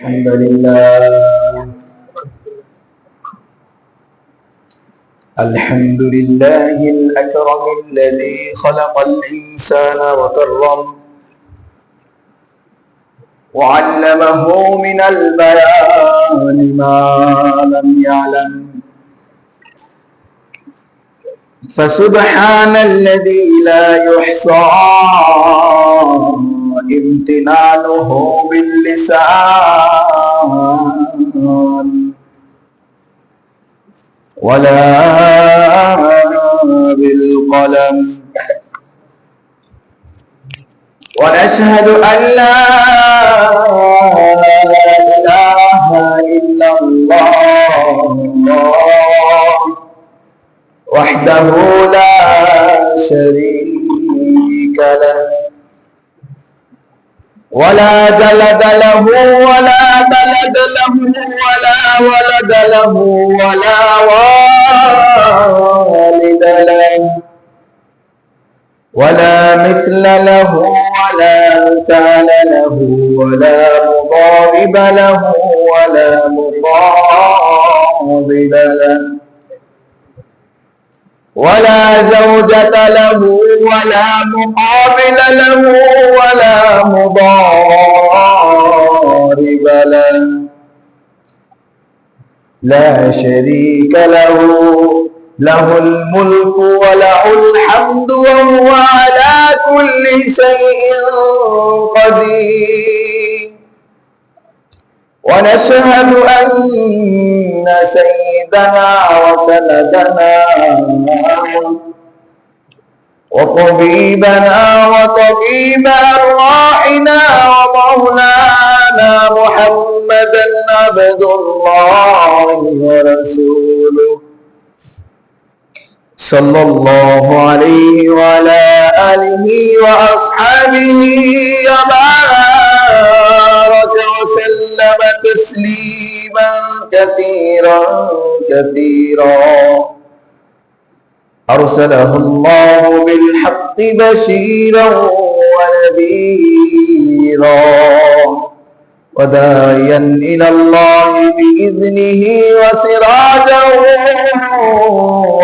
الحمد لله الحمد لله الأكرم الذي خلق الإنسان وكرم وعلمه من البيان ما لم يعلم فسبحان الذي لا يحصى امتنانه باللسان ولا بالقلم ونشهد أن لا إله إلا الله وحده لا شريك له ولا جلد له ولا بلد له ولا ولد له ولا والد له ولا مثل له ولا مثال له ولا مضارب له ولا مضاضل له ولا زوجة له ولا مقابل له ولا مضارب له لا شريك له له الملك وله الحمد وهو على كل شيء قدير ونشهد أن سيدنا وسندنا وطبيبنا وطبيب أرواحنا ومولانا محمدا عبد الله ورسوله صلى الله عليه وعلى آله وأصحابه وبارك وسلم تسليما كثيرا كثيرا أرسله الله بالحق بشيرا ونذيرا وداعيا إلى الله بإذنه وسراجا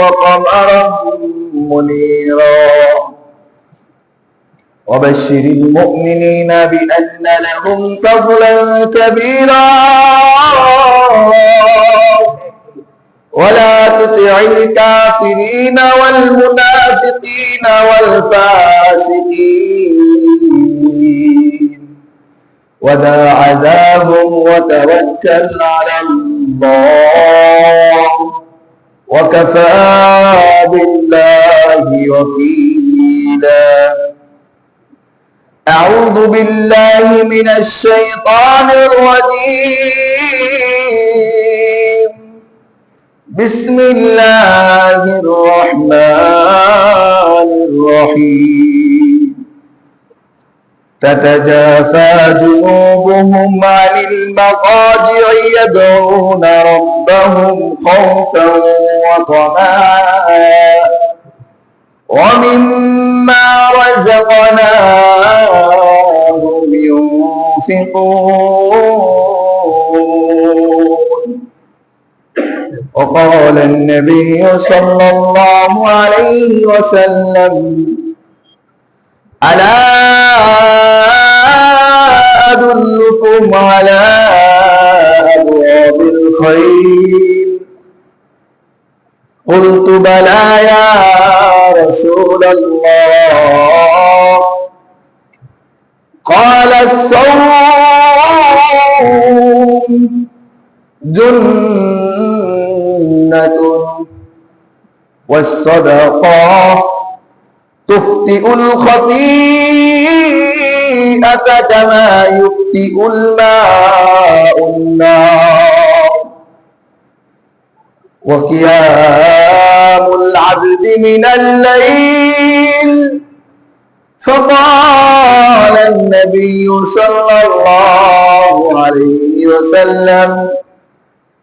وقمرا منيرا وبشر المؤمنين بأن لهم فضلا كبيرا ولا تطع الكافرين والمنافقين والفاسقين ودع عذاهم وتوكل على الله وكفى بالله وكيلا أعوذ بالله من الشيطان الرجيم بسم الله الرحمن الرحيم تتجافى جنوبهم عن المضاجع يدعون ربهم خوفا وطمعا ومما رزقناهم ينفقون وقال النبي صلى الله عليه وسلم ألا أدلكم على أبواب الخير قلت بلى يا رسول الله قال الصوم جنة والصدقة تفتئ الخطيئة كما يفتئ الماء النار وقيام العبد من الليل فقال النبي صلى الله عليه وسلم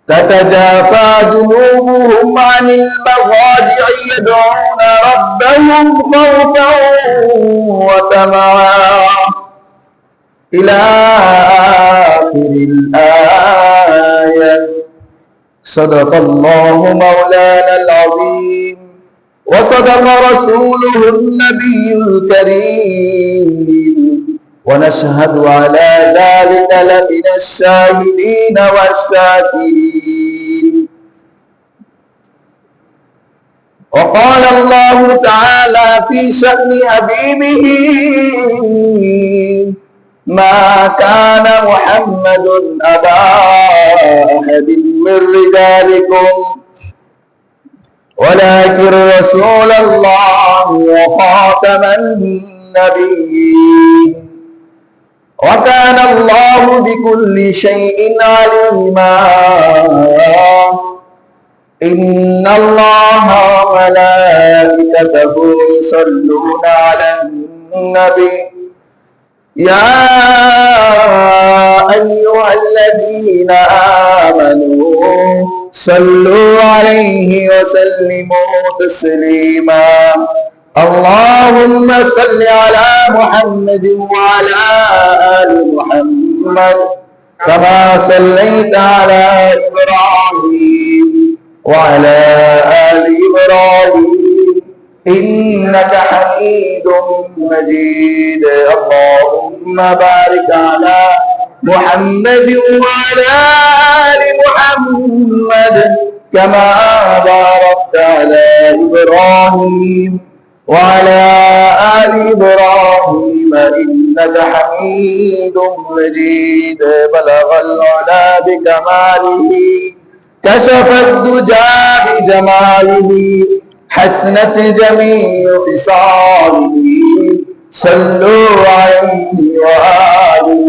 تتجافى جنوبهم عن المضاجع يدعون ربهم خوفا وطمعا إلى آخر الآية. صدق الله مولانا العظيم وصدق رسوله النبي الكريم، ونشهد على ذلك لمن الشاهدين والشاكرين. وقال الله تعالى في شأن حبيبه: ما كان محمد أبا أحد من رجالكم ولكن رسول الله وخاتم النبيين وكان الله بكل شيء عليما. إن الله وملائكته يصلون على النبي يا أيها الذين آمنوا صلوا عليه وسلموا تسليما. اللهم صل على محمد وعلى آل محمد كما صليت على إبراهيم وعلى آل إبراهيم إنك حميد مجيد. اللهم بارك على محمد وعلى آل محمد كما باركت على إبراهيم وعلى آل إبراهيم إنك حميد مجيد. بلغ العلا بكماله كشف الدجى بجماله حسنت جميع خصاله صلوا عليه وآله.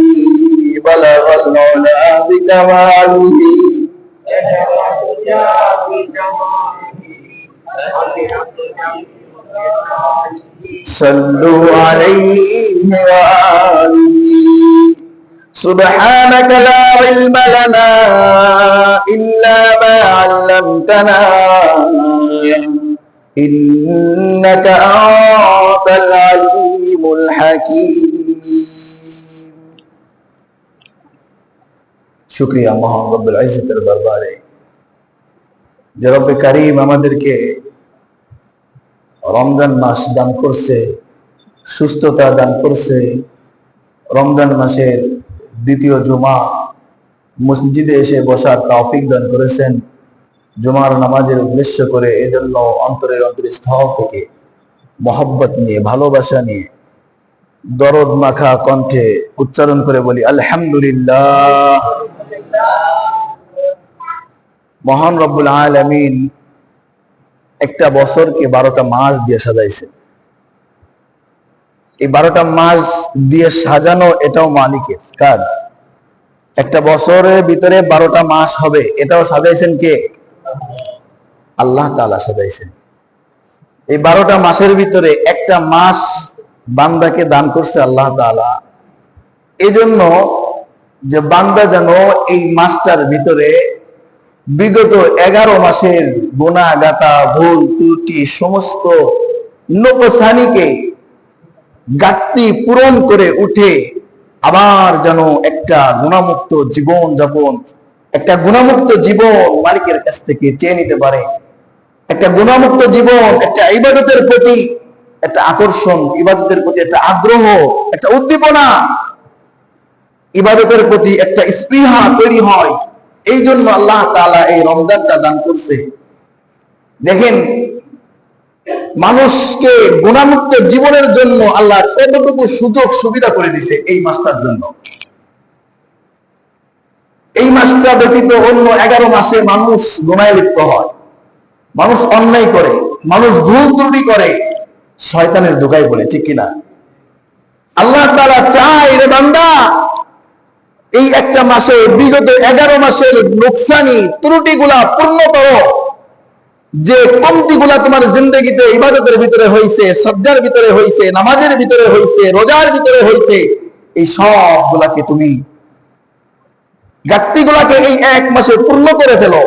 بلغ العلا بكماله صلوا عليه وآله. سبحانك لا علم لنا إلا ما علمتنا إنك أنت العليم الحكيم. শুকরিয়া মহান রব্বুল ইজ্জতের দরবারে যে রব্বে কারীম আমাদেরকে রমজান মাস দান করছে, সুস্থতা দান করছে। রমজান মাসের দ্বিতীয় জুমা মসজিদে এসে বসার তৌফিক দান করেছেন জুমার নামাজের উদ্দেশ্য করে। এজন্য অন্তরের অন্তরস্থল থেকে মহব্বত নিয়ে, ভালোবাসা নিয়ে, দরদ মাখা কণ্ঠে উচ্চারণ করে বলি আলহামদুলিল্লাহ। মহান রব্বুল আলামিন একটা বছরকে 12টা মাস দিয়ে সাজাইছে। এই 12টা মাস দিয়ে সাজানো এটাও মালিকের কাজ। একটা বছরের ভিতরে 12টা মাস হবে, এটাও সাজাইছেন কে? আল্লাহ তাআলা সাজাইছেন। এই 12টা মাসের ভিতরে একটা মাস বান্দাকে দান করছে আল্লাহ তাআলা, এই জন্য যে বান্দা যেন এই মাসটার ভিতরে বিগত 11 মাসের গুনাহ গাতা, ভুল ত্রুটি, সমস্ত নকসানিকে ঘাটতি পূরণ করে উঠে আবার যেন একটা গুণামুক্ত জীবন যাপন, একটা গুণামুক্ত জীবন মালিকের কাছ থেকে চেয়ে নিতে পারে। একটা গুণামুক্ত জীবন, একটা ইবাদতের প্রতি একটা আকর্ষণ, ইবাদতের প্রতি একটা আগ্রহ, একটা উদ্দীপনা, ইবাদতের প্রতি একটা স্পৃহা তৈরি হয়। এই জন্য আল্লাহ তাআলা এই রমজানটা দান করছে। দেখেন, মানুষকে গুণামুক্ত জীবনের জন্য আল্লাহ কতটুকু সুযোগ সুবিধা করে দিছে এই মাসটার জন্য। এই মাসটা ব্যতীত অন্য 11 মাসে মানুষ গুনাহে লিপ্ত হয়, মানুষ অন্যায় করে, মানুষ ভুল ত্রুটি করে, শয়তানের ধোঁকায় পড়ে, ঠিক কিনা? আল্লাহ তাআলা চায় রে বান্দা, এই একটা মাসে বিগত 11 মাসের নোকসানি ত্রুটিগুলা পূর্ণ করো। যে কমতিগুলা তোমার জিন্দেগিতে ইবাদতের ভিতরে হয়েছে, সজ্জার ভিতরে হয়েছে, নামাজের ভিতরে হয়েছে, রোজার ভিতরে হয়েছে, এই সবগুলাকে তুমি ঘাটতিগুলাকে এই এক মাসে পূর্ণ করে ফেলো।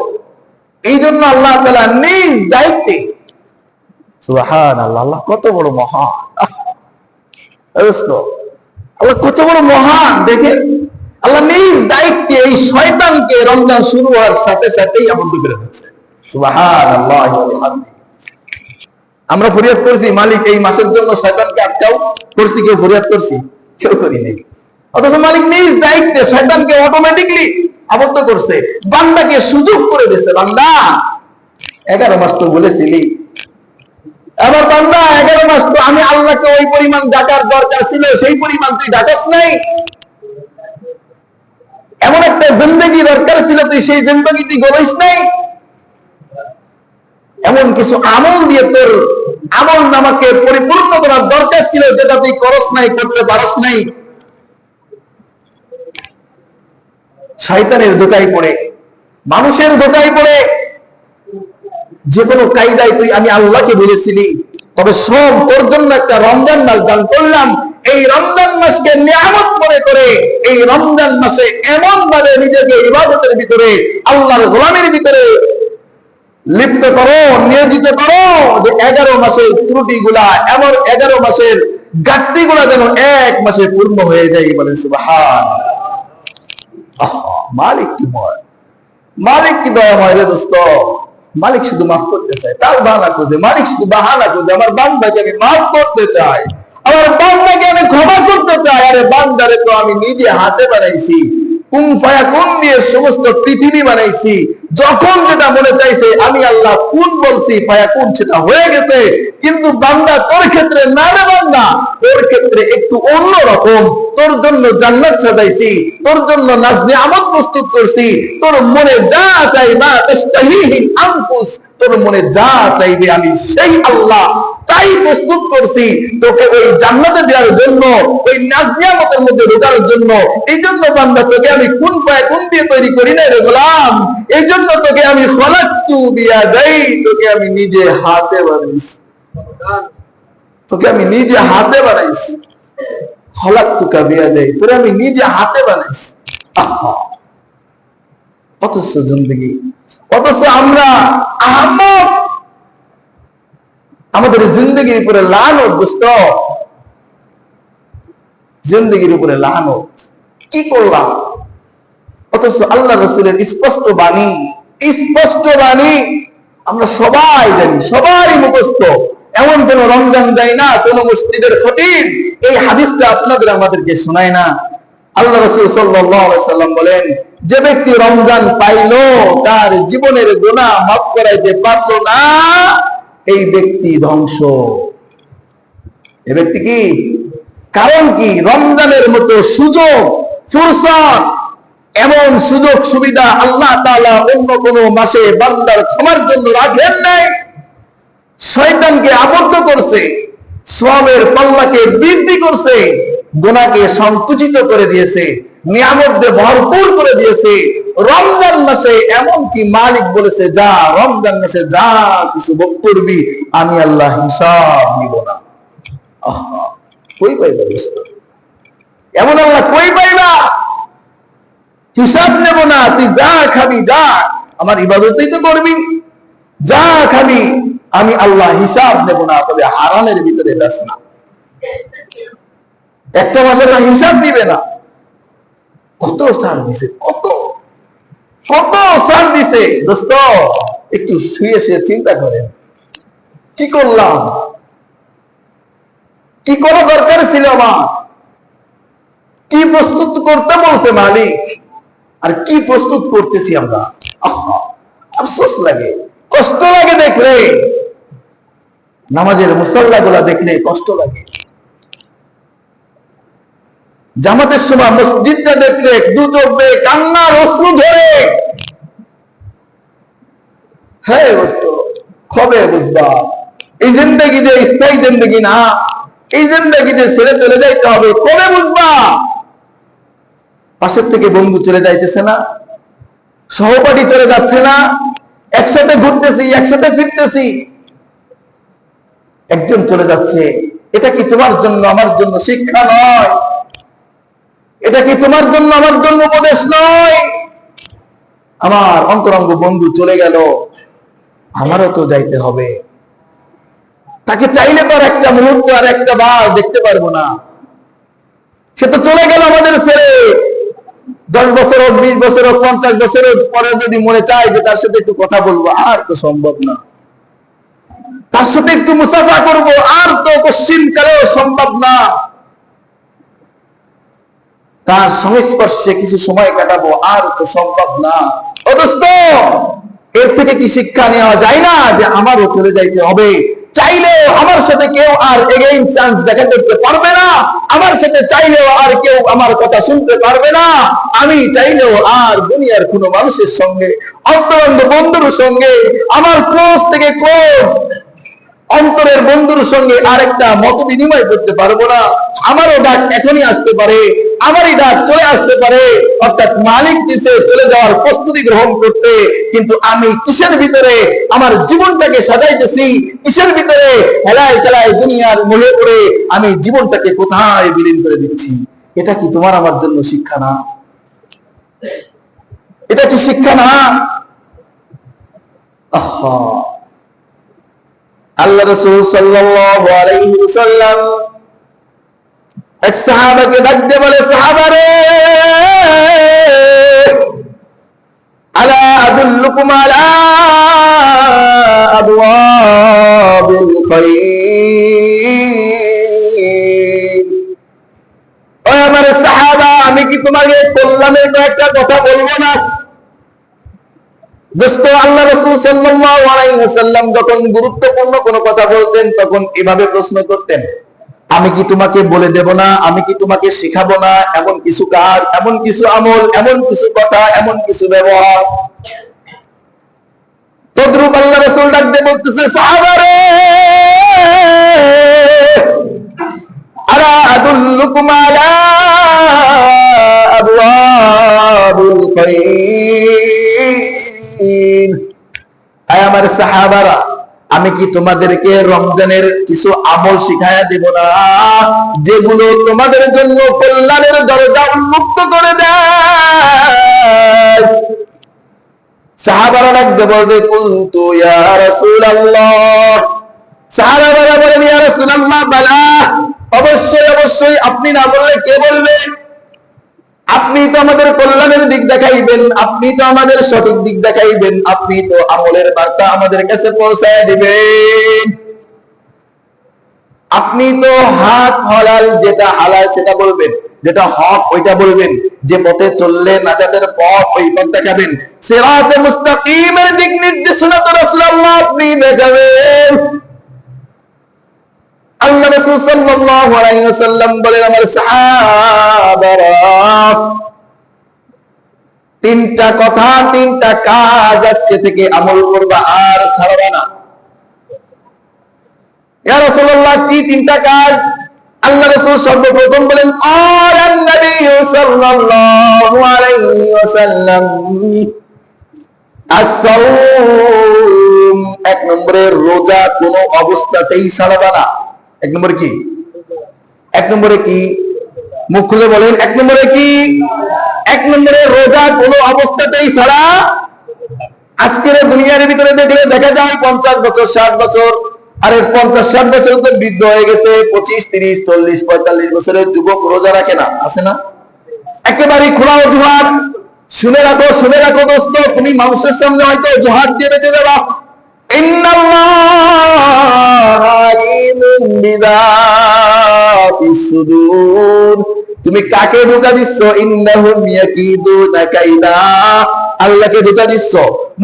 এই জন্য আল্লাহ তাআলা নিজ দায়িত্বে, সুবহানাল্লাহ, আল্লাহ কত বড় মহান, আল্লাহ কত বড় মহান। দেখেন, আল্লাহ নিজ দায়িত্বে এই শয়তানকে রমজান শুরু হওয়ার সাথে সাথেই আবদ্ধ করে দিয়েছে। সুবহানাল্লাহ ওয়া বিহামদিহি। আমরা ফরিয়াদ করছি মালিক এই মাসের জন্য শয়তানকে আটকাও, করছি? কেউ ফরিয়াদ করছি? কেউ করি নেই। অথচ মালিক নিজ দায়িত্বে শয়তানকে অটোমেটিকলি আবদ্ধ করছে, বান্দাকে সুযোগ করে দিয়েছে। বান্দা 11 মাস তো বলেছিলি, এবার বান্দা 11 মাস তো আমি আল্লাহকে ওই পরিমাণ ডাকার দরকার ছিল, সেই পরিমাণ তুই ডাকাস নাই। এমন একটা জিন্দেগি দরকার ছিল, তুই সেই জিন্দেগি তুই গড়িস নাই। এমন কিছু আমল দিয়ে তোর আমল নামাকে পরিপূর্ণ করার দরকার ছিল, যেটা তুই করস নাই, করতে পারস নাই। শয়তানের ধোঁকায় পড়ে, মানুষের ধোঁকায় পড়ে যে কোনো কায়দায় তুই আমি আল্লাহকে বলেছিলি। তবে শোন, তোর জন্য একটা রমজান মাস দান করলাম, এই রমজান মাসকে নিয়ামত মনে করে এই রমজান মাসে এমন ভাবে নিজেকে ইবাদতের ভিতরে, আল্লাহর গোলামের ভিতরে লিপ্ত করো, নিয়োজিত করো, যে 11 মাসের ত্রুটি গুলা, এমন 11 মাসের ঘাটতি গুলা যেন 1 মাসে পূর্ণ হয়ে যায়। বলেন সুবহানাল্লাহ। মালিক কি ময়, মালিক কি দয়াময় রে দোস্ত। মালিক শুধু মাফ করতে চায়, তার বাহানা খুঁজে। মালিক শুধু বাহানা খুঁজে, আমার বান্দাকে আমি মাফ করতে চাই, আমার বান্দাকে আমি ক্ষমা করতে চাই। আরে বান্দারে তো আমি নিজে হাতে বানাইছি, কুন ফায়াকুন দিয়ে সমস্ত পৃথিবী বানাইছি। যখন যেটা মনে চাইছে আমি আল্লাহ কুন বলছি, ফায়াকুন সেটা হয়ে গেছে। কিন্তু বান্দা তোর ক্ষেত্রে না রে বান্দা, তোর ক্ষেত্রে একটু অন্যরকম। তোর জন্য জান্নাত সাজাইছি, তোর জন্য নাজ নিয়ামত প্রস্তুত করছি। তোর মনে যা চাই, মা তাশতাহিহিল আনফুস, তোর মনে যা চাইবে আমি সেই আল্লাহ তাই প্রস্তুত করছি তোকে ওই জান্নাতে দেওয়ার জন্য, ওই নাজ নিয়ামতের মধ্যে ঢোকার জন্য। এই জন্য বান্দা তোকে আমি কুন ফায়াকুন দিয়ে তৈরি করি না রে গোলাম। এই জন্য তোকে আমি খলাকতু বিয়াদাই, তোকে আমি নিজে হাতে বানাইছি, তোকে আমি নিজে হাতে বানাইছি। খলাকতুকা বিয়াদাই, তোরে আমি নিজে হাতে বানাইছি। আহা, অথচ জিন্দেগি, অথচ আমরা আহমদ, আমাদের জিন্দগির উপরে লানত। দোস্ত, জিন্দগির উপরে লানত। কি করলাম? অথচ আল্লাহ রাসূলের স্পষ্ট বাণী, স্পষ্ট বাণী আমরা সবাই জানি, সবারই মুখস্থ। এমন কোন রমজান যায় না, কোন মসজিদের খতিব এই হাদিসটা আপনাদের আমাদেরকে শোনায় না। আল্লাহ রাসূল সাল্লাল্লাহু আলাইহি সাল্লাম বলেন, যে ব্যক্তি রমজান পাইলো তার জীবনের গুনাহ মাফ করাইতে পারলো না, এই ব্যক্তি ধ্বংস। এই ব্যক্তি কি? কারণ কি? রমজানের মতো সুযোগ ফুরসত, এমন সুযোগ সুবিধা আল্লাহ তাআলা অন্য কোন মাসে বান্দার ক্ষমার জন্য রাখেন নাই। শয়তানকে আবদ্ধ করছে, সওয়াবের পাল্লাকে বৃদ্ধি করছে, গুনাহকে সংকুচিত করে দিয়েছে, নিয়ামত দিয়ে ভরপুর করে দিয়েছে। রমজান মাসে এমন কি মালিক বলেছে, যা রমজান মাসে যা কিছু ভোগ করবি আমি আল্লাহ হিসাব নিব না। আহা, কই পাইবা? এমন আল্লাহ কই পাইবা? হিসাব নেব না, তুই যা খাবি যা, আমার ইবাদতই তো করবি, যা খাবি আমি আল্লাহ হিসাব নেব না। তবে হারামের ভিতরে যাস না। একটা মাসের হিসাব নিবে না। কত ছাড় দিছে, কত কত ছাড় দিছে। দোস্ত, একটু শুয়ে শুয়ে চিন্তা করেন, কি করলাম, কি করা দরকার ছিল আমার, কি প্রস্তুত করতে বলছে মালিক, আর কি প্রস্তুত করতেছি আমরা। আফসোস লাগে, কষ্ট লাগে দেখলে, নামাজের মুসাল্লা গুলা দেখলে কষ্ট লাগে। জামাতের সময় মসজিদটা দেখলে দু চোখ বেয়ে কান্নার অশ্রু ধরে। হ্যাঁ দোস্ত, কবে বুঝবা এই জিন্দেগি যে স্থায়ী জিন্দেগি না, এই জিন্দেগি যে ছেড়ে চলে যাইতে হবে, কবে বুঝবা? পাশের থেকে বন্ধু চলে যাইতেছে না, সহপাঠী চলে যাচ্ছে না, একসাথে ঘুরতেছি, একসাথে ফিরতেছি, একজন চলে যাচ্ছে। এটা কি তোমার জন্য আমার জন্য শিক্ষা নয়? এটা কি তোমার জন্য আমার জন্য উপদেশ নয়? আমার অন্তরঙ্গ বন্ধু চলে গেল, আমারও তো যাইতে হবে। তাকে চাইলে তো আর একটা মুহূর্ত আর একটা বার দেখতে পারবো না। সে তো চলে গেল আমাদের ছেড়ে। 10 বছর হোক, 20 বছর হোক, 50 বছরের পরে যদি মনে চায় যে তার সাথে একটু কথা বলবো, আর তো সম্ভব না। তার সাথে একটু মুসাফা করবো, আর তো পশ্চিম কালেও সম্ভব না। তার সংস্পর্শে কিছু সময় কাটাবো, আর তো সম্ভব না। ও দোস্ত, এর থেকে কি শিক্ষা নেওয়া যায় না যে আমারও চলে যাইতে হবে? চাইলেও আমার সাথে কেউ আর এগেইন চান্স দেখা করতে পারবে না। আমার সাথে চাইলেও আর কেউ আমার কথা শুনতে পারবে না। আমি চাইলেও আর দুনিয়ার কোনো মানুষের সঙ্গে, অন্তরঙ্গ বন্ধুর সঙ্গে, আমার ক্লোজ থেকে ক্লোজ অন্তরের বন্ধুর সঙ্গে আরেকটা মত বিনিময় করতে পারবো না। আমারও ডাক এখনই আসতে পারে, আমারই ডাক চলে আসতে পারে, অর্থাৎ মালিক দিছে চলে যাওয়ার প্রস্তুতি গ্রহণ করতে। কিন্তু আমি কিসের ভিতরে আমার জীবনটাকে সাজাইতেছি, কিসের ভিতরে হেলায় খেলায় দুনিয়ার মোহে পড়ে আমি জীবনটাকে কোথায় বিলীন করে দিচ্ছি? এটা কি তোমার আমার জন্য শিক্ষা না? এটা কি শিক্ষা না? আহা, আল্লাহ রাসূল সাল্লাল্লাহু আলাইহি ওয়াসাল্লাম এক সাহাবাকে ডাক দিয়ে বলে, সাহাবারে, আলা আদুল্লুকুম আলা আবওয়াবিল খায়র। ও আমার সাহাবা, আমি কি তোমাকে কল্যাণের কয়েকটা কথা বলবো না? দোস্ত, আল্লাহ রাসূল সাল্লাল্লাহু আলাইহি ওয়াসাল্লাম যখন গুরুত্বপূর্ণ কোনো কথা বলতেন তখন এভাবে প্রশ্ন করতেন, আমি কি তোমাকে বলে দেব না? আমি কি তোমাকে শিখাবো না এমন কিছু কাজ, এমন কিছু আমল, এমন কিছু কথা, এমন কিছু ব্যবহার? তদ্রূপ আল্লাহ রাসূল ডাক দিয়ে বলতেছে, সাহাবারে, আলা আদুল্লুকুম আলা আবওয়াবিল খায়র। আয় আমার সাহাবারা, আমি কি তোমাদেরকে রমজানের কিছু আমল শিখায়া দেব না, যেগুলো তোমাদের জন্য কল্যাণের দরজা উন্মুক্ত করে দেয়? সাহাবারা ডাকতে বলবে, কুলতু ইয়া রাসূলুল্লাহ। সাহাবারা বলেন, ইয়া রাসূলুল্লাহ, বালা, অবশ্যই অবশ্যই, আপনি না বললে কে বলবে? আপনি তো আমাদের কল্যাণের দিক দেখাইবেন, আপনি তো আমাদের সঠিক দিক দেখাইবেন, আপনি তো আমলের বার্তা আমাদের কাছে পৌঁছায় দিবেন। আপনি তো হাত হালাল, যেটা হালাল সেটা বলবেন, যেটা হক ওইটা বলবেন, যে পথে চললে নাজাতের পথ ওই পথ দেখাবেন। সিরাতে মুস্তাকিমের দিক নির্দেশনা তো রাসূলুল্লাহ আপনি দেখাবেন। আল্লাহ রাসূল সাল্লাল্লাহু আলাইহি ওয়াসাল্লাম বলেন, আমার সাহাবারা, তিনটা কথা, তিনটা কাজ আজকে থেকে আমল করবা, আর ছাড়বা না। ইয়া রাসূলুল্লাহ, কি তিনটা কাজ? আল্লাহ রাসূল সর্বপ্রথম বলেন, আলান নবী সাল্লাল্লাহু আলাইহি ওয়াসাল্লাম, as-সাওম, এক নম্বরে রোজা কোনো অবস্থাতেই ছাড়বা না। এক নম্বরে কি? এক নম্বরে কি? মুখ খুলে বলেন, এক নম্বরে কি? এক নম্বরে রোজা কোনো অবস্থাতেই ছাড়া। আজকের দুনিয়ার ভিতরে দেখলে দেখা যায় 50 বছর, 60 বছর, আরে 50-60 বছর তো বৃদ্ধ হয়ে গেছে, 25, 30, 40, 45 বছরের যুবক রোজা রাখে না, আছে না? একেবারে খোলা অজুহাত। শুনে রাখো, শুনে রাখো দোস্ত, তুমি মানুষের সামনে হয়তো অজুহাত দিয়ে বেঁচে যাবা। তুমি কাকে ধোঁকা দিচ্ছ? ইন্নাহুম ইয়াকিদুনা কাইদা, আল্লাহকে ধোঁকা দিচ্ছ।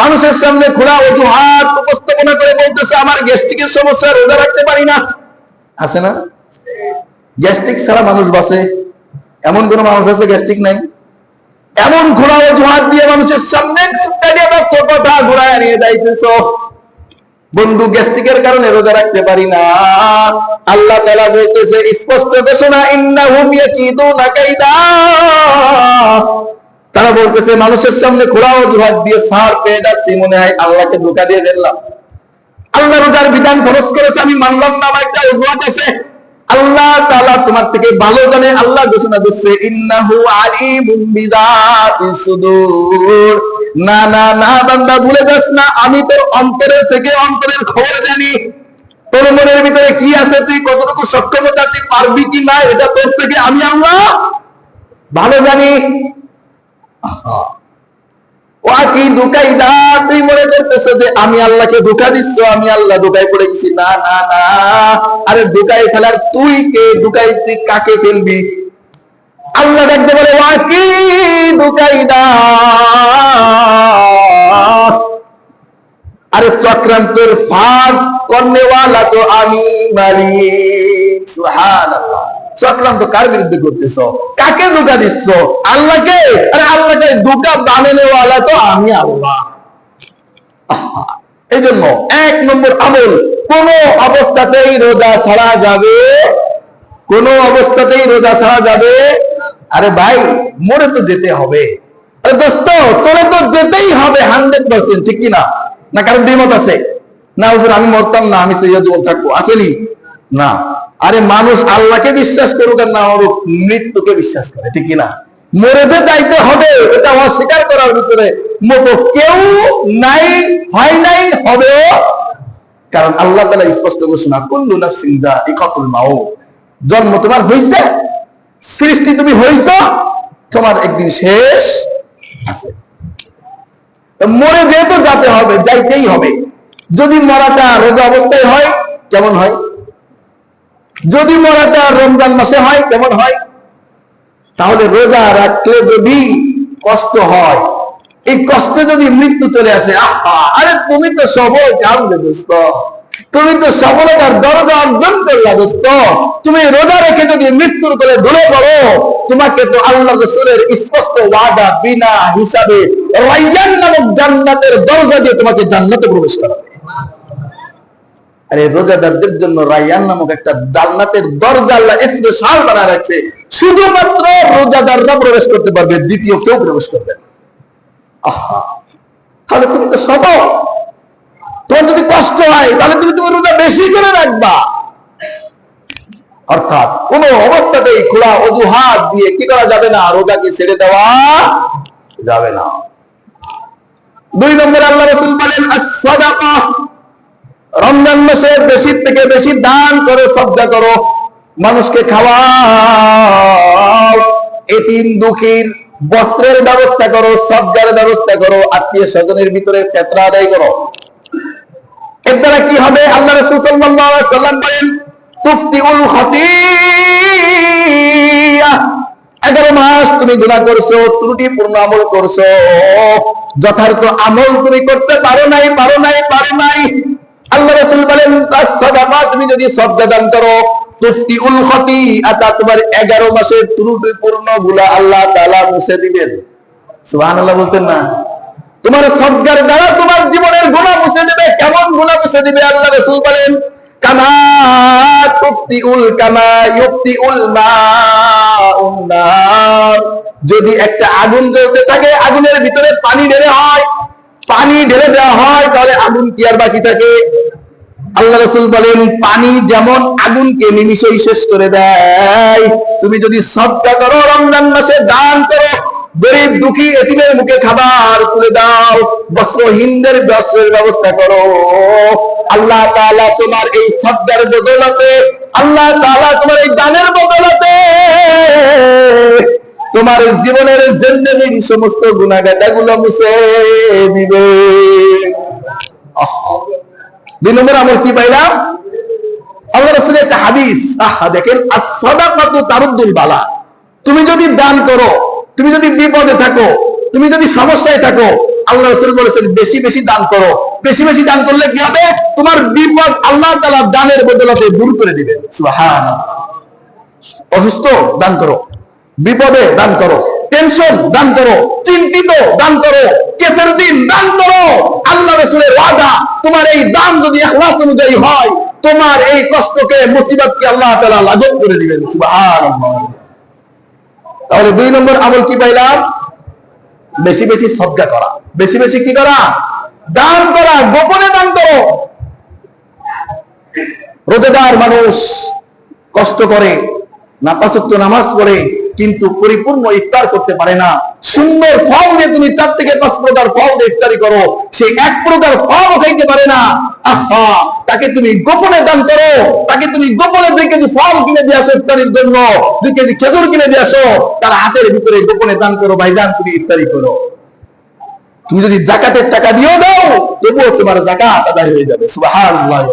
মানুষের সামনে খোলা অজুহাত উপস্থাপনা করে বলতেছে, আমার গ্যাস্ট্রিকের সমস্যা, রোজা রাখতে পারি না। আছে না? গ্যাস্ট্রিক ছাড়া মানুষ বাঁচে, এমন কোন মানুষ আছে গ্যাস্ট্রিক নাই? এমন খোলা অজুহাত দিয়ে মানুষের সামনে কথা ঘোরায় নিয়ে যাইতেছ। বন্ধু, গ্যাস্ট্রিকের কারণে রোজা রাখতে পারি না। আল্লাহ তাআলা বলতেছে স্পষ্ট ঘোষণা, ইন্নাহুম ইয়াকিদুনা কাইদা। তারা বলতেছে মানুষের সামনে খোলা অজুহাত দিয়ে সার পেয়ে যাচ্ছি, মনে হয় আল্লাহকে ধোঁকা দিয়ে দিলাম। আল্লাহ রোজার বিধান খরচ করেছে, আমি মানলাম না, আমার একটা অজুহাত আছে। আল্লাহ তাআলা তোমার থেকে ভালো জানে। আল্লাহ ঘোষণা দিচ্ছে, ইন্নাহু আলিমুম বিযাতিস সুদূর। না না না বান্দা, ভুলে যাস না, আমি তোর অন্তরের থেকে অন্তরের খবর জানি। তোর মনের ভিতরে কি আছে, তুই কতটুকু সক্ষমতা, তুই পারবি কি না, এটা তোর থেকে আমি আল্লাহ ভালো জানি। তুই মনে করতেছো যে আমি আল্লাহকে ধোঁকা দিচ্ছ, আমি আল্লাহ ধোঁকায় পড়ে গেছি। না না না, আরে ধোঁকায় ফেলার তুই কে? ধোঁকায় তুই কাকে ফেলবি? আল্লাহ দেখতে বলে ওয়াকি ধোঁকাইদার, আরে চক্রান্তের ফাঁদ করনেওয়ালা তো আমি মালিক। সুবহানাল্লাহ। চক্রান্ত কার বিরুদ্ধে করতেছ? কাকে ধোঁকা দিচ্ছ? আল্লাহকে। আরে আল্লাহকে ধোঁকা বানানোওয়ালা তো আমি আল্লাহ। এই জন্য 1 নম্বর আমল, কোন অবস্থাতেই রোজা ছাড়া যাবে, কোন অবস্থাতেই রোজা ছাড়া যাবে। আরে ভাই, মরে তো যেতে হবে। আরে দোস্ত, চলে তো যেতেই হবে 100%, ঠিক কিনা? না কারণ দ্বিমত আছে? না হুজুর আমি মরতাম না, আমি সেই জীবন থাকবো, আসেনি না। আরে মানুষ আল্লাহকে বিশ্বাস করুক আর না করুক, মৃত্যুকে বিশ্বাস করে, ঠিক কিনা? মরে যে যাইতে হবে এটা অস্বীকার করার ভিতরে মতো কেউ নাই, হয় নাই, হবে। কারণ আল্লাহ তাআলা স্পষ্ট ঘোষণা, কুল্লু নাফসিন যায়িকাতুল মাউত। জন্ম তোমার হইছে, সৃষ্টি তুমি হইছ, তোমার একদিন শেষ আছে। মরে যেহেতু যেতে হবে, যাইতেই হবে। যদি মরাটা রোজা অবস্থায় হয় কেমন হয়? যদি মরাটা রমজান মাসে হয় কেমন হয়? তাহলে রোজা রাখলে যদি কষ্ট হয়, এই কষ্টে যদি মৃত্যু চলে আসে, আরে তুমি তো সফল জানবে দোস্ত, তুমি তো সফলতার দরজা অর্জন করলা দোস্ত। তুমি রোজা রেখে যদি মৃত্যুর কোলে ঢলে পড়ো, তোমাকে তো আল্লাহ রাসূলের স্পষ্ট ওয়াদা বিনা হিসাবে রায়্যান নামক জান্নাতের দরজা দিয়ে তোমাকে জান্নাতে প্রবেশ করাবে। আরে রোজাদারদের জন্য রায়্যান নামক একটা জান্নাতের দরজা আল্লাহ স্পেশাল বানায় রাখছে। শুধুমাত্র রোজাদাররা প্রবেশ করতে পারবে, দ্বিতীয় কেউ প্রবেশ করবে না। তাহলে তুমি তো সফল। তোমার যদি কষ্ট হয় তাহলে তুমি রোজা বেশি করে রাখবা। অর্থাৎ কোন অবস্থাতেই খোলা অজুহাত দিয়ে কি করা যাবে না, রোজাকে ছেড়ে দেওয়া যাবে না। 2 নম্বর আল্লাহ রাসূল বলেন as-সাদাকা, রমজান মাসে বেশি থেকে বেশি দান করো, সদকা করো, মানুষকে খাওয়াও, এতিম দুঃখীর বস্ত্রের ব্যবস্থা করো, সদকার ব্যবস্থা করো, আত্মীয় স্বজনের ভিতরে ফিতরা আদায় করো। এর দ্বারা কি হবে? আল্লাহ রাসূল সাল্লাল্লাহু আলাইহি ওয়াসাল্লাম বলেন তুফতিউল খাতিয়া। 11 মাস তুমি গুনাহ করছো, ত্রুটিপূর্ণ আমল করছো, যথার্থ আমল তুমি করতে পারো নাই। আল্লাহ রাসূল বলেন সাদাকা, তুমি যদি সদকা দান করো, তুফতিউল খাতিয়া, তোমার 11 মাসের ত্রুটিপূর্ণ গুনাহ আল্লাহ তাআলা মুছে দিবেন। সুবহানাল্লাহ বলতেন না? তোমার সদকার দ্বারা তোমার জীবনের গুনাহ মুছে দিবে। কেমন গুনাহ মুছে দিবে? আল্লাহ রাসূল বলেন কামা ইউফতিউল মাউন নার। যদি একটা আগুন জ্বলতে থাকে, আগুনের ভিতরে পানি ঢেলে দেওয়া হয়, তাহলে আগুন কি আর বাকি থাকে? আল্লাহ রাসূল বলেন পানি যেমন আগুনকে নিমিষেই শেষ করে দেয়, তুমি যদি সদকা করো, রমজান মাসে দান করো, গরিব দুঃখী এতিমের মুখে খাবার তুলে দাও, বস্ত্রহীনদের বস্ত্রের ব্যবস্থা করো, আল্লাহ তাআলা তোমার এই সদকার বদৌলতে, আল্লাহ তাআলা তোমার এই দানের বদৌলতে তোমার জীবনের জিন্দেগির সমস্ত গুনাহগাতাগুলো মুছে দিবে। 2 নম্বর আমল কি পাইলাম? আল্লাহ রাসূলের একটা হাদিস, দেখেন as-সাদাকাতু তারুদ্দুল বালা। তুমি যদি দান করো, তুমি যদি বিপদে থাকো, তুমি যদি সমস্যায় থাকো, আল্লাহ রাসূল বলেছেন বেশি বেশি দান করো। বেশি বেশি দান করলে কি হবে? তোমার বিপদ আল্লাহ তাআলা দানের বদলে দূর করে দিবেন। সুবহানাল্লাহ। অসুস্থ দান করো, বিপদে দান করো, টেনশন দান করো, চিন্তিত দান করো, কেসের দিন দান করো। আল্লাহ রাসূলের ওয়াদা, তোমার এই দান যদি ইখলাস অনুযায়ী হয়, তোমার এই কষ্টকে, মুসিবতকে আল্লাহ তাআলা লাঘব করে দিবেন। সুবহানাল্লাহ। তাহলে 2 নম্বর আমল কি পাইলাম? বেশি বেশি সদকা করা, বেশি বেশি কি করা? দান করা, গোপনে দান করো। রোজাদার মানুষ কষ্ট করে, 5 ওয়াক্ত নামাজ পড়ে, কিন্তু পরিপূর্ণ ইফতার করতে পারে না। সুন্দর ফল দিয়ে তুমি 4 থেকে 5 প্রকার ফল দিয়ে ইফতারি করো, সে 1 প্রকার ফল খাইতে পারে না। আহা, তাকে তুমি গোপনে দান করো, তাকে তুমি গোপনে 2 কেজি ফল কিনে দিয়ে আসো ইফতারির জন্য, 2 কেজি খেজুর কিনে দিয়ে আসো, তার হাতের ভিতরে গোপনে দান করো, ভাইজান তুমি ইফতারি করো। তুমি যদি যাকাতের টাকা দিয়েও দাও, তবুও তোমার যাকাত আদায় হয়ে যাবে। সুবহানাল্লাহ।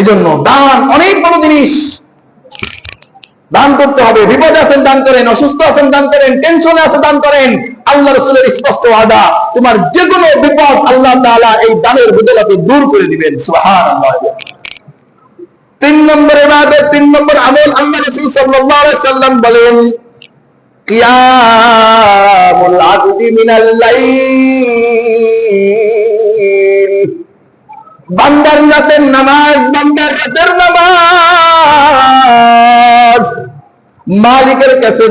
এজন্য দান অনেক বড় জিনিস। দান করতে হবে। বিপদে আছেন দান করেন, অসুস্থ আছেন দান করেন, টেনশনে আছে দান করেন। আল্লাহ রাসূলের স্পষ্ট ওয়াদা, তোমার যে কোনো বিপদ আল্লাহ তাআলা এই দানের বদলে দূর করে দিবেন। সুবহানাল্লাহ। 3 নম্বর ইবাদত, 3 নম্বর আমল, আল্লাহ রাসূল সাল্লাল্লাহু আলাইহি সাল্লাম বলেন, কিয়ামুল আবদি মিনাল লাইল। বান্দার রাতের নামাজ, বান্দার রাতের নামাজ মালিকের কাছে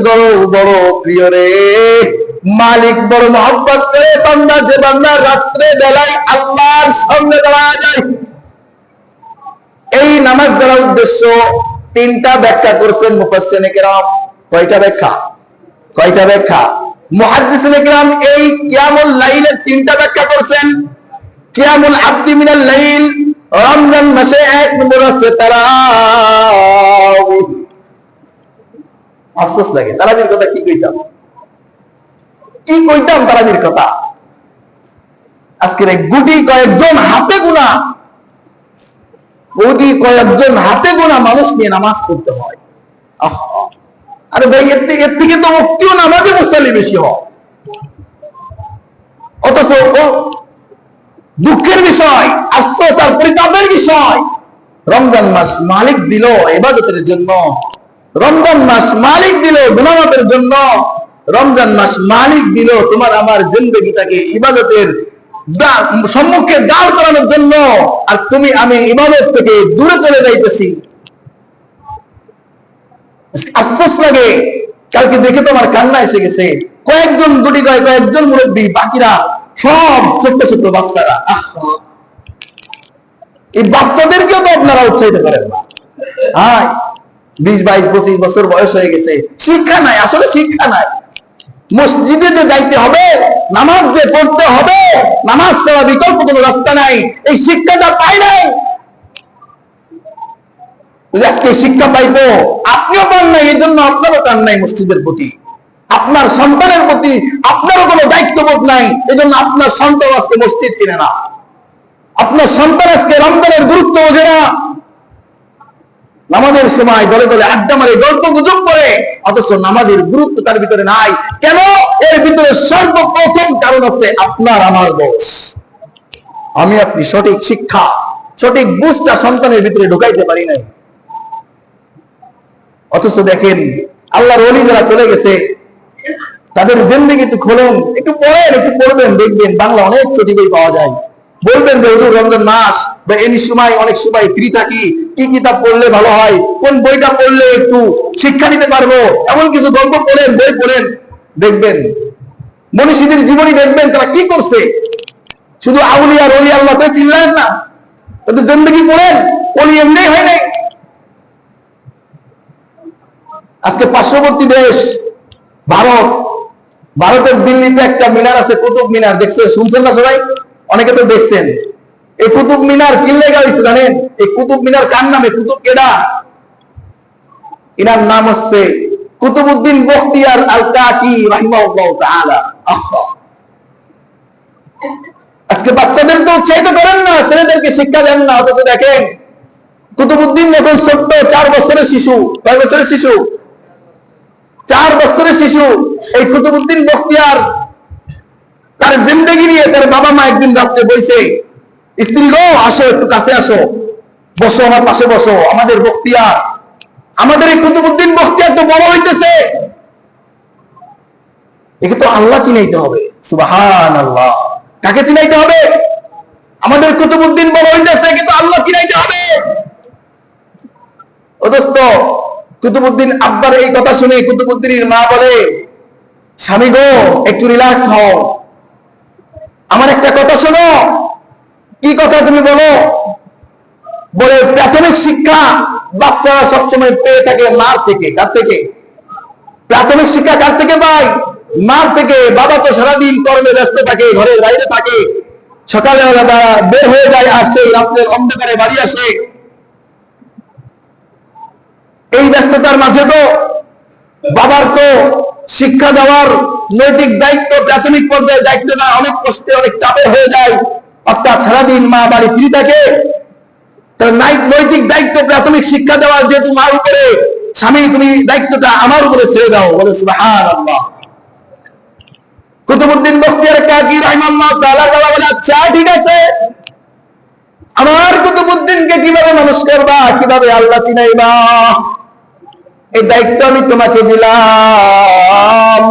বড় প্রিয় রে। মালিক বড় মহব্বত করে বান্দা, যে বান্দা রাত্রে বেলায় আল্লাহর সামনে দাঁড়ায় যায়। এই নামাজ দ্বারা উদ্দেশ্য 3টা ব্যাখ্যা করছেন মুফাসসিরিনে কেরাম। কয়টা ব্যাখ্যা? মুহাদ্দিসিনে কেরাম এই কিয়ামুল লাইলের 3টা ব্যাখ্যা করছেন। কিয়ামুল আবদি মিনাল লাইল, রমজান মাসে 1 নম্বর আছে তারাবি। আফসোস লাগে, তারাবির কথা কি কইতাম তারাবির কথা। আজকের এই গুটি কয়েকজন হাতে গোনা মানুষ নিয়ে নামাজ পড়তে হয়। আরে ভাই, এর থেকে তো অক্তিও নামাজে মুসল্লি বেশি হয়। অথচ দুঃখের বিষয়, আফসোস আর পরিতাপের বিষয়, রমজান মাস মালিক দিল ইবাদতের জন্য, রমজান মাস মালিক দিল গুনাহ মাফের জন্য, রমজান মাস মালিক দিল তোমার আমার জিন্দেগিটাকে ইবাদতের সম্মুখে দাঁড় করানোর জন্য, আর তুমি আমি ইবাদত থেকে দূরে চলে যাইতেছি। আফসোস লাগে। কালকে দেখে তোমার কান্না এসে গেছে। কয়েকজন মুরব্বী, বাকিরা সব ছোট্ট ছোট্ট বাচ্চারা। এই বাচ্চাদেরকেও তো আপনারা উৎসাহিত করেন না। 20, 22, 25 বছর বয়স হয়ে গেছে, শিক্ষা নাই, আসলে শিক্ষা নাই। মসজিদে যে যাইতে হবে, নামাজ যে পড়তে হবে, নামাজ ছাড়া বিকল্প কোনো রাস্তা নাই, এই শিক্ষাটা পাই নাই। আজকে শিক্ষা পাইবো, আপনিও পান নাই, এই জন্য আপনারও টান নাই মসজিদের প্রতি, আপনার সন্তানের প্রতি আপনারও কোনো দায়িত্ববোধ নাই, এই জন্য আপনার সন্তান আজকে মসজিদ চিনে না, আপনার সন্তান আজকে রমজানের গুরুত্ব বোঝে না। নামাজের সময় দলে দলে আড্ডা মারে, গল্প গুজব করে, অথচ নামাজের গুরুত্ব তার ভিতরে নাই। কেন? এর ভিতরে সর্বপ্রথম কারণ আছে আপনার আমার দোষ। আমি আপনি সঠিক শিক্ষা, সঠিক বুঝটা সন্তানের ভিতরে ঢুকাইতে পারি নাই। অথচ দেখেন আল্লাহর ওলি যারা চলে গেছে, তাদের জিন্দেগি একটু খোলেন, একটু পড়েন, একটু পড়বেন, দেখবেন বাংলা অনেক চটি বই পাওয়া যায়। বলবেন যে হুজুর রমজান মাস বা এই সময় অনেক সময় ফ্রি থাকি, কি কিতাব পড়লে ভালো হয়, কোন বইটা পড়লে একটু শিক্ষা নিতে পারবো, এমন কিছু গল্প পড়েন, বই পড়েন, দেখবেন মনীষীদের জীবনী দেখবেন তারা কি করছে। শুধু আউলিয়া আর ওলি আল্লাহকে চিনলেন না, তাদের জিন্দেগি পড়েন, ওলি এমনি হয় নাই। আজকে পার্শ্ববর্তী দেশ ভারতের দিল্লিতে একটা মিনার আছে, কুতুব মিনার, দেখছে শুনছেন না সবাই? অনেকে তো দেখছেন। এই কুতুব মিনার কি লেগা হয়েছে জানেন? এই কুতুব মিনার কার নামে? কুতুব কেডা? এনার নাম হচ্ছে কুতুবউদ্দিন বখতিয়ার আল কাকি রাহিমাহুল্লাহ তাআলা। আজকে বাচ্চাদেরকে উৎসাহিত করেন না, ছেলেদেরকে শিক্ষা দেন না, অথচ দেখেন কুতুবউদ্দিন যখন ছোট্ট 4 বছরের শিশু, কয় বছরের শিশু? 4 বছরের শিশু, এই কুতুবউদ্দিন বখতিয়ার তার জিন্দেগি নিয়ে তার বাবা মা একদিন রাত্রে বইছে, স্ত্রী গো আসো, একটু কাছে আসো, বসো, আমার পাশে বসো, আমাদের বখতিয়ার, আমাদের এই কুতুবউদ্দিন বখতিয়ার তো বড় হইতেছে, একে তো আল্লাহ চিনাইতে হবে। সুবহানাল্লাহ। কাকে চিনাইতে হবে? আমাদের কুতুবউদ্দিন বড় হইতেছে, একে তো আল্লাহ চিনাইতে হবে। অথচ কুতুবউদ্দিন আব্বার এই কথা শুনে কুতুবউদ্দিনের মা বলে, স্বামী গো একটু রিল্যাক্স হও, আমার একটা কথা শোনো। কি কথা তুমি বলো? বলে প্রাথমিক শিক্ষা বাচ্চারা সবসময় পেয়ে থাকে মার থেকে। কার থেকে? প্রাথমিক শিক্ষা কার থেকে পাই? মার থেকে। বাবা তো সারাদিন কর্মে ব্যস্ত থাকে, ঘরের বাইরে থাকে, সকালে বের হয়ে যায়, আসছে রাত্রের অন্ধকারে বাড়ি আসে। এই ব্যস্ততার মাঝে তো বাবার তো শিক্ষা দেওয়ার নৈতিক দায়িত্ব প্রাথমিক পর্যায়ে দায়িত্ব না, অনেক কষ্টে অনেক চাপের হয়ে যায়। অর্থাৎ সারাদিন মা বাড়ি ফ্রি থাকে, তার নৈতিক দায়িত্ব প্রাথমিক শিক্ষা দেওয়ার যেহেতু মার উপরে, স্বামী তুমি দায়িত্বটা আমার উপরে ছেড়ে দাও। বলে সুবহানাল্লাহ। কুতুবউদ্দিন বখতিয়ার কাকি রাহিমাহুল্লাহ তাআলা বলে, আচ্ছা ঠিক আছে, আমার কুতুবউদ্দিনকে কিভাবে মানুষ করবা, কিভাবে আল্লাহ চিনাইবা, এই দায়িত্ব আমি তোমাকে দিলাম।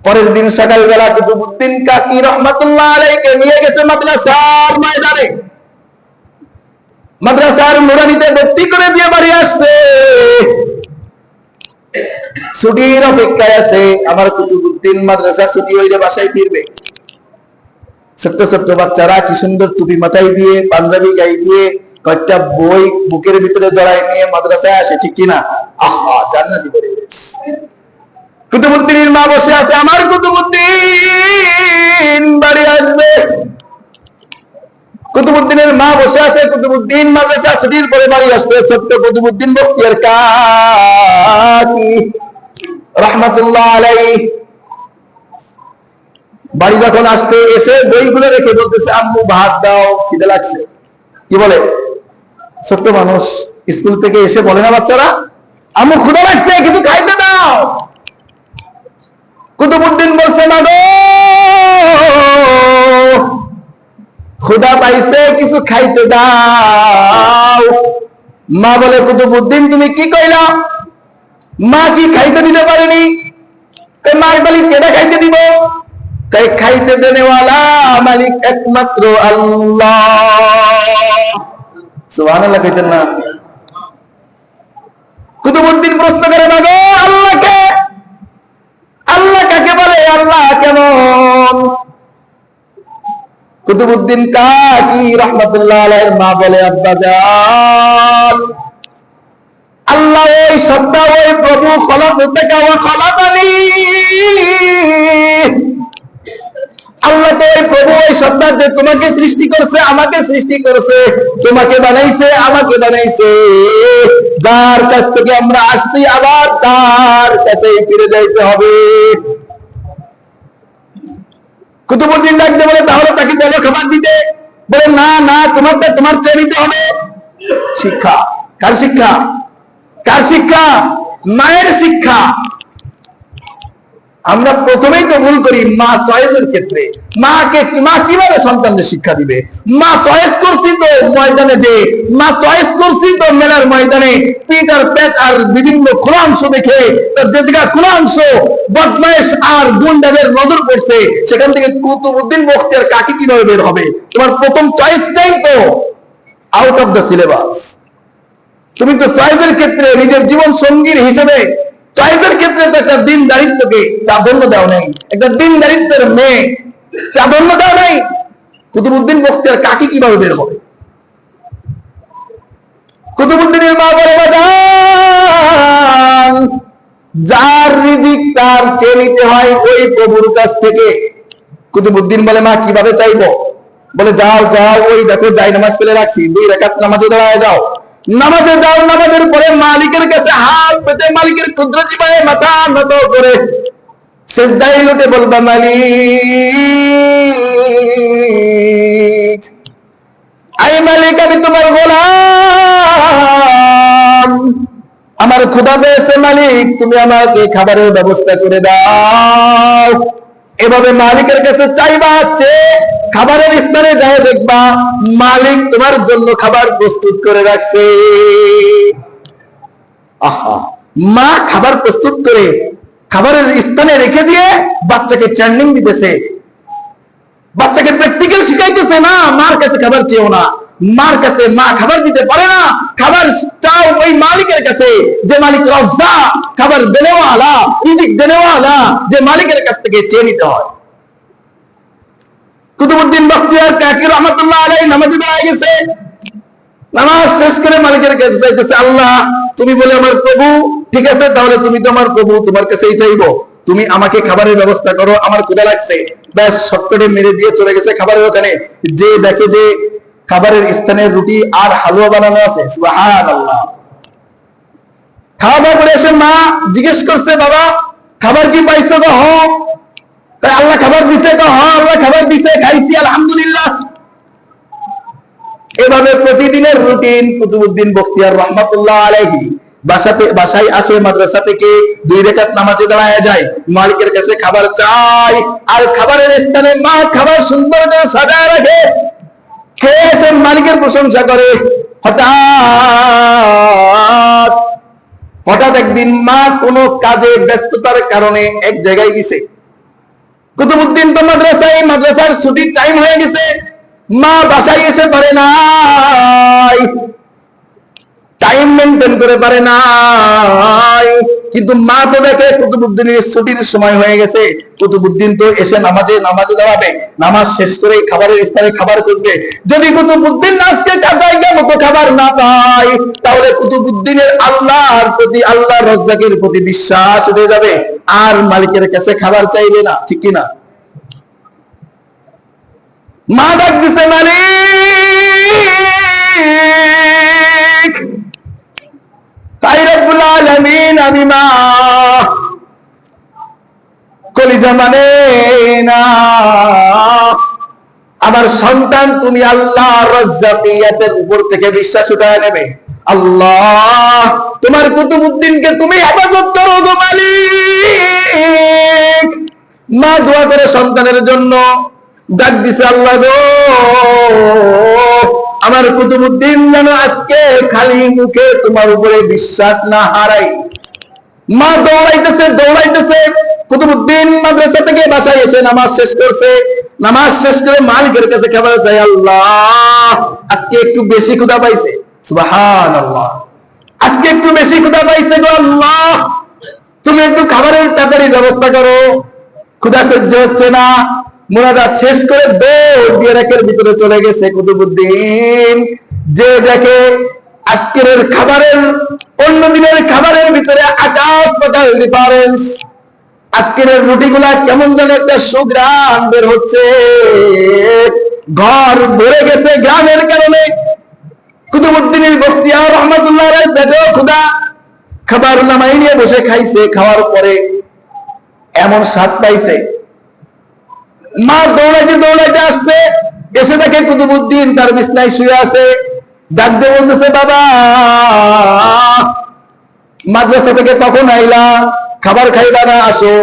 পরের দিন সকালবেলা কুতুবউদ্দিন কাকি রহমাতুল্লাহ আলাইহিকে নিয়ে গেছে মাদ্রাসার ময়দানে, মাদ্রাসার নুরানিতে ভর্তি করে দিয়ে বাড়ি আসছে। ছুটির অপেক্ষায় আছে। আমার কুতুবউদ্দিন মাদ্রাসা ছুটি হইলে বাসায় ফিরবে। ছোট্ট ছোট্ট বাচ্চারা কি সুন্দর টুপি মাথায় দিয়ে, পাঞ্জাবি গায়ে দিয়ে, কয়েকটা বই বুকের ভিতরে জড়াই নিয়ে মাদ্রাসায় আসে, ঠিক কিনা? আহা, জান্নাতি পরিবেশ। কুতুবউদ্দিনের মা বসে আছে, আমার কুতুবউদ্দিন বাড়ি আসবে। কুতুবউদ্দিনের মা বসে আছে, কুতুবউদ্দিন মাদ্রাসা ছুটির পরে বাড়ি আসছে। ছোট্ট কুতুবউদ্দিন বখতিয়ার কাকি রাহমাতুল্লাহ আলাইহি বাড়ি যখন আসতে, এসে বইগুলো রেখে বলতেছে, আম্মু ভাত দাও, খিদে লাগছে। কি বলে ছোট্ট মানুষ? স্কুল থেকে এসে বলে না বাচ্চারা, আম্মু ক্ষুধা লাগছে, কিছু খাইতে দাও। কুতুবউদ্দিন বলছে, না গো, ক্ষুধা পাইছে, কিছু খাইতে দাও। মা বলে, কুতুবউদ্দিন তুমি কি কইলা? মা কি খাইতে দিতে পারেনি? মার মালিক কেটা খাইতে দিব? খাইতে দেনেওয়ালা মালিক একমাত্র আল্লাহ। সুবহানাল্লাহ কইতেন না? কুতুবউদ্দিন প্রশ্ন করে, না গো, আল্লাহকে, আল্লাহ কাকে বলে? আল্লাহ কেমন? কুতুবউদ্দিন কাকি রাহমাতুল্লাহ আলাইহির মা বলে, আব্বাজান, আল্লাহ ওই সত্তা, ওই প্রভু, খলাকুতাকা ওয়া খলাকানি। আল্লাহ তো ওই প্রভু, ওই সত্তা যে তোমাকে সৃষ্টি করছে, আমাকে সৃষ্টি করছে, তোমাকে বানাইছে, আমাকে বানাইছে, যার কাছ থেকে আমরা আসছি আবার তার কাছেই ফিরে যাইতে হবে। কুতুবউদ্দিন ডাকতে বলে, তাহলে তাকে বলো খাবার দিতে। বলে, না না, তোমারটা তোমার চেয়ে নিতে হবে। শিক্ষা কার? শিক্ষা কার? শিক্ষা মায়ের শিক্ষা। আমরা প্রথমেই তো ভুল করি মা চয়েসের ক্ষেত্রে। মা কিভাবে সন্তানদের শিক্ষা দিবে? মা চয়েস করছি তো ময়দানে, যে মা চয়েস করছি তো মেলার ময়দানে পিঠ আর পেট আর বিভিন্ন খোলাংশ দেখে, তার যে জায়গা খোলাংশ বদমাইশ আর গুন্ডাদের নজর পড়ছে, সেখান থেকে কুতুবউদ্দিন বখতিয়ার কাকি কিভাবে বের হবে? তোমার প্রথম চয়েসটাই তো আউট অফ দ্য সিলেবাস। তুমি তো চয়েসের ক্ষেত্রে নিজের জীবন সঙ্গীর হিসেবে চয়েসের ক্ষেত্রে তো একটা দিনদারিত্বকে প্রাধান্য দেওয়া নেই, একটা দিনদারিত্বের মেয়ে প্রাধান্য দেওয়া নেই। কুতুবউদ্দিন বখতিয়ার কাকি কিভাবে বের হবে? কুতুবউদ্দিনের মা বলে, বাজান, যার রিজিক তার চেয়ে নিতে হয় ওই প্রভুর কাছ থেকে। কুতুবউদ্দিন বলে, মা কিভাবে চাইবো? বলে, যাও যাও, ওই দেখো যাই নামাজ ফেলে রাখছি, 2 রাকাত নামাজে দাঁড়ায় যাও, নামাজে যাও, নামাজের পরে মালিকের কাছে হাত পেতে মালিকের কুদরতি পায়ে মাথা নত করে সিজদায় লুটে বলবা, মালিক, আই মালিক, আমি তোমার গোলাম, আমার ক্ষুধা পেয়েছে, মালিক তুমি আমাকে খাবারের ব্যবস্থা করে দাও। এভাবে মালিকের কাছে চাইবা, চেয়ে খাবারের স্থানে যায় দেখবা মালিক তোমার জন্য খাবার প্রস্তুত করে রাখছে। আহা, মা খাবার প্রস্তুত করে খাবারের স্থানে রেখে দিয়ে বাচ্চাকে ট্রেনিং দিতেছে, বাচ্চাকে প্র্যাকটিক্যাল শিখাইতেছে। না, মার কাছে খাবার চেয়েও না, মার কাছে মা খাবার দিতে পারে না, খাবার চাও ওই মালিকের কাছে, যে মালিক রাজ্জাক, খাবার দেনেওয়ালা, রিজিক দেনেওয়ালা, যে মালিকের কাছ থেকে চেয়ে নিতে হয়। কুতুবউদ্দিন বখতিয়ার কাকি রাহমাতুল্লাহ আলাইহি নামাজে দাঁড়ায় গেছে। নামাজ শেষ করে মালিকের কাছে চাইতেছে, আল্লাহ তুমি বলে আমার প্রভু, ঠিক আছে, তাহলে তুমি তো আমার প্রভু, তোমার কাছেই চাইবো, তুমি আমাকে খাবারের ব্যবস্থা করো, আমার ক্ষুধা লাগছে। ব্যাস শর্টকাটে মেরে দিয়ে চলে গেছে খাবারের ওখানে। যে দেখে যে খাবারের স্থানে রুটি আর হালুয়া বানানো আছে। সুবহানাল্লাহ। খাওয়া দাওয়া করে এসে মা জিজ্ঞেস করছে, বাবা খাবার কি পাইছো? গো হ। তাই আল্লাহ খাবার দিছে? তো হ আল্লাহ খাবার দিছে, খাইছি আলহামদুলিল্লাহ। এভাবে প্রতিদিনের রুটিন। কুতুবউদ্দিন বখতিয়ার রহমাতুল্লাহ আলাইহি বাসায় আসে, মাদ্রাসা থেকে 2 রাকাত নামাজে দাঁড়ায় যায়, মালিকের কাছে খাবার চাই। আর খাবারের স্থানে মা খাবার সুন্দর করে সাজায় রাখে। খেয়ে এসে মালিকের প্রশংসা করে। হঠাৎ একদিন মা কোনো কাজে ব্যস্ততার কারণে এক জায়গায় গেছে। কুতুবউদ্দিন তো মাদ্রাসার ছুটির টাইম হয়ে গেছে, মা বাসায় এসে পারে নাই, টাইম মেনটেন করে পারে নাই। কিন্তু মা তো দেখে কুতুবউদ্দিনের ছুটির সময় হয়ে গেছে, কুতুবউদ্দিন তো এসে নামাজে দাঁড়াবে, নামাজ শেষ করে খাবারের স্থানে খাবার খুঁজবে। যদি কুতুবউদ্দিন আজকে জায়গা মতো খাবার না পায়, তাহলে কুতুবউদ্দিনের আল্লাহর প্রতি, আল্লাহর রাজ্জাকের প্রতি বিশ্বাস উঠে যাবে, আর মালিকের কাছে খাবার চাইবে না। ঠিক কিনা? মা ডাক দিছে, মালিক। তাই রব্বুল আলামিন, আমি মা কলিজা মানে না, আমার সন্তান তুমি আল্লাহ রাজ্জাকিয়াতের উপর থেকে বিশ্বাস উঠায় নেবে। আল্লাহ তোমার কুতুবউদ্দিনকে তুমি হেফাজত করো গো মালিক। মা দোয়া করে সন্তানের জন্য, ডাক দিছে, আল্লাহ গো আমার কুতুবউদ্দিন যেন আজকে খালি মুখে তোমার উপরে বিশ্বাস না হারাই। মা দৌড়াইতেছে। কুতুবউদ্দিন মাদ্রাসা থেকে বাসায় এসে নামাজ শেষ করছে, নামাজ শেষ করে মালিকের কাছে খাবার চাই। আল্লাহ আজকে একটু বেশি ক্ষুধা পাইছে। সুবহানাল্লাহ। আজকে একটু বেশি ক্ষুধা পাইছে গো আল্লাহ, তুমি একটু খাবারের তাড়াতাড়ি ব্যবস্থা করো, ক্ষুধা সহ্য হচ্ছে না। মুনাজাত শেষ করে দৌড় দিয়ে রাকের ভিতরে চলে গেছে কুতুবউদ্দিন। যে দেখে আজকের খাবারের, অন্য দিনের খাবারের ভিতরে আকাশ পাতাল ডিফারেন্স। আজকের রুটিগুলা কেমন যেন একটা সুঘ্রাণ বের হচ্ছে, ঘর ভরে গেছে গ্রামের কারণে। কুতুবউদ্দিন বখতিয়ার রহমাতুল্লাহ আলাইহি পেটেও ক্ষুধা, খাবার নামাই নিয়ে বসে খাইছে। খাওয়ার পরে এমন স্বাদ পাইছে, মা দৌড়াইতে আসছে, এসে দেখে কুতুবউদ্দিন তার বিছনায় শুয়ে আছে। ডাক দিয়ে বলতেছে, বাবা মাদ্রাসা থেকে কখন আইলা? খাবার খাইবা না? আসো।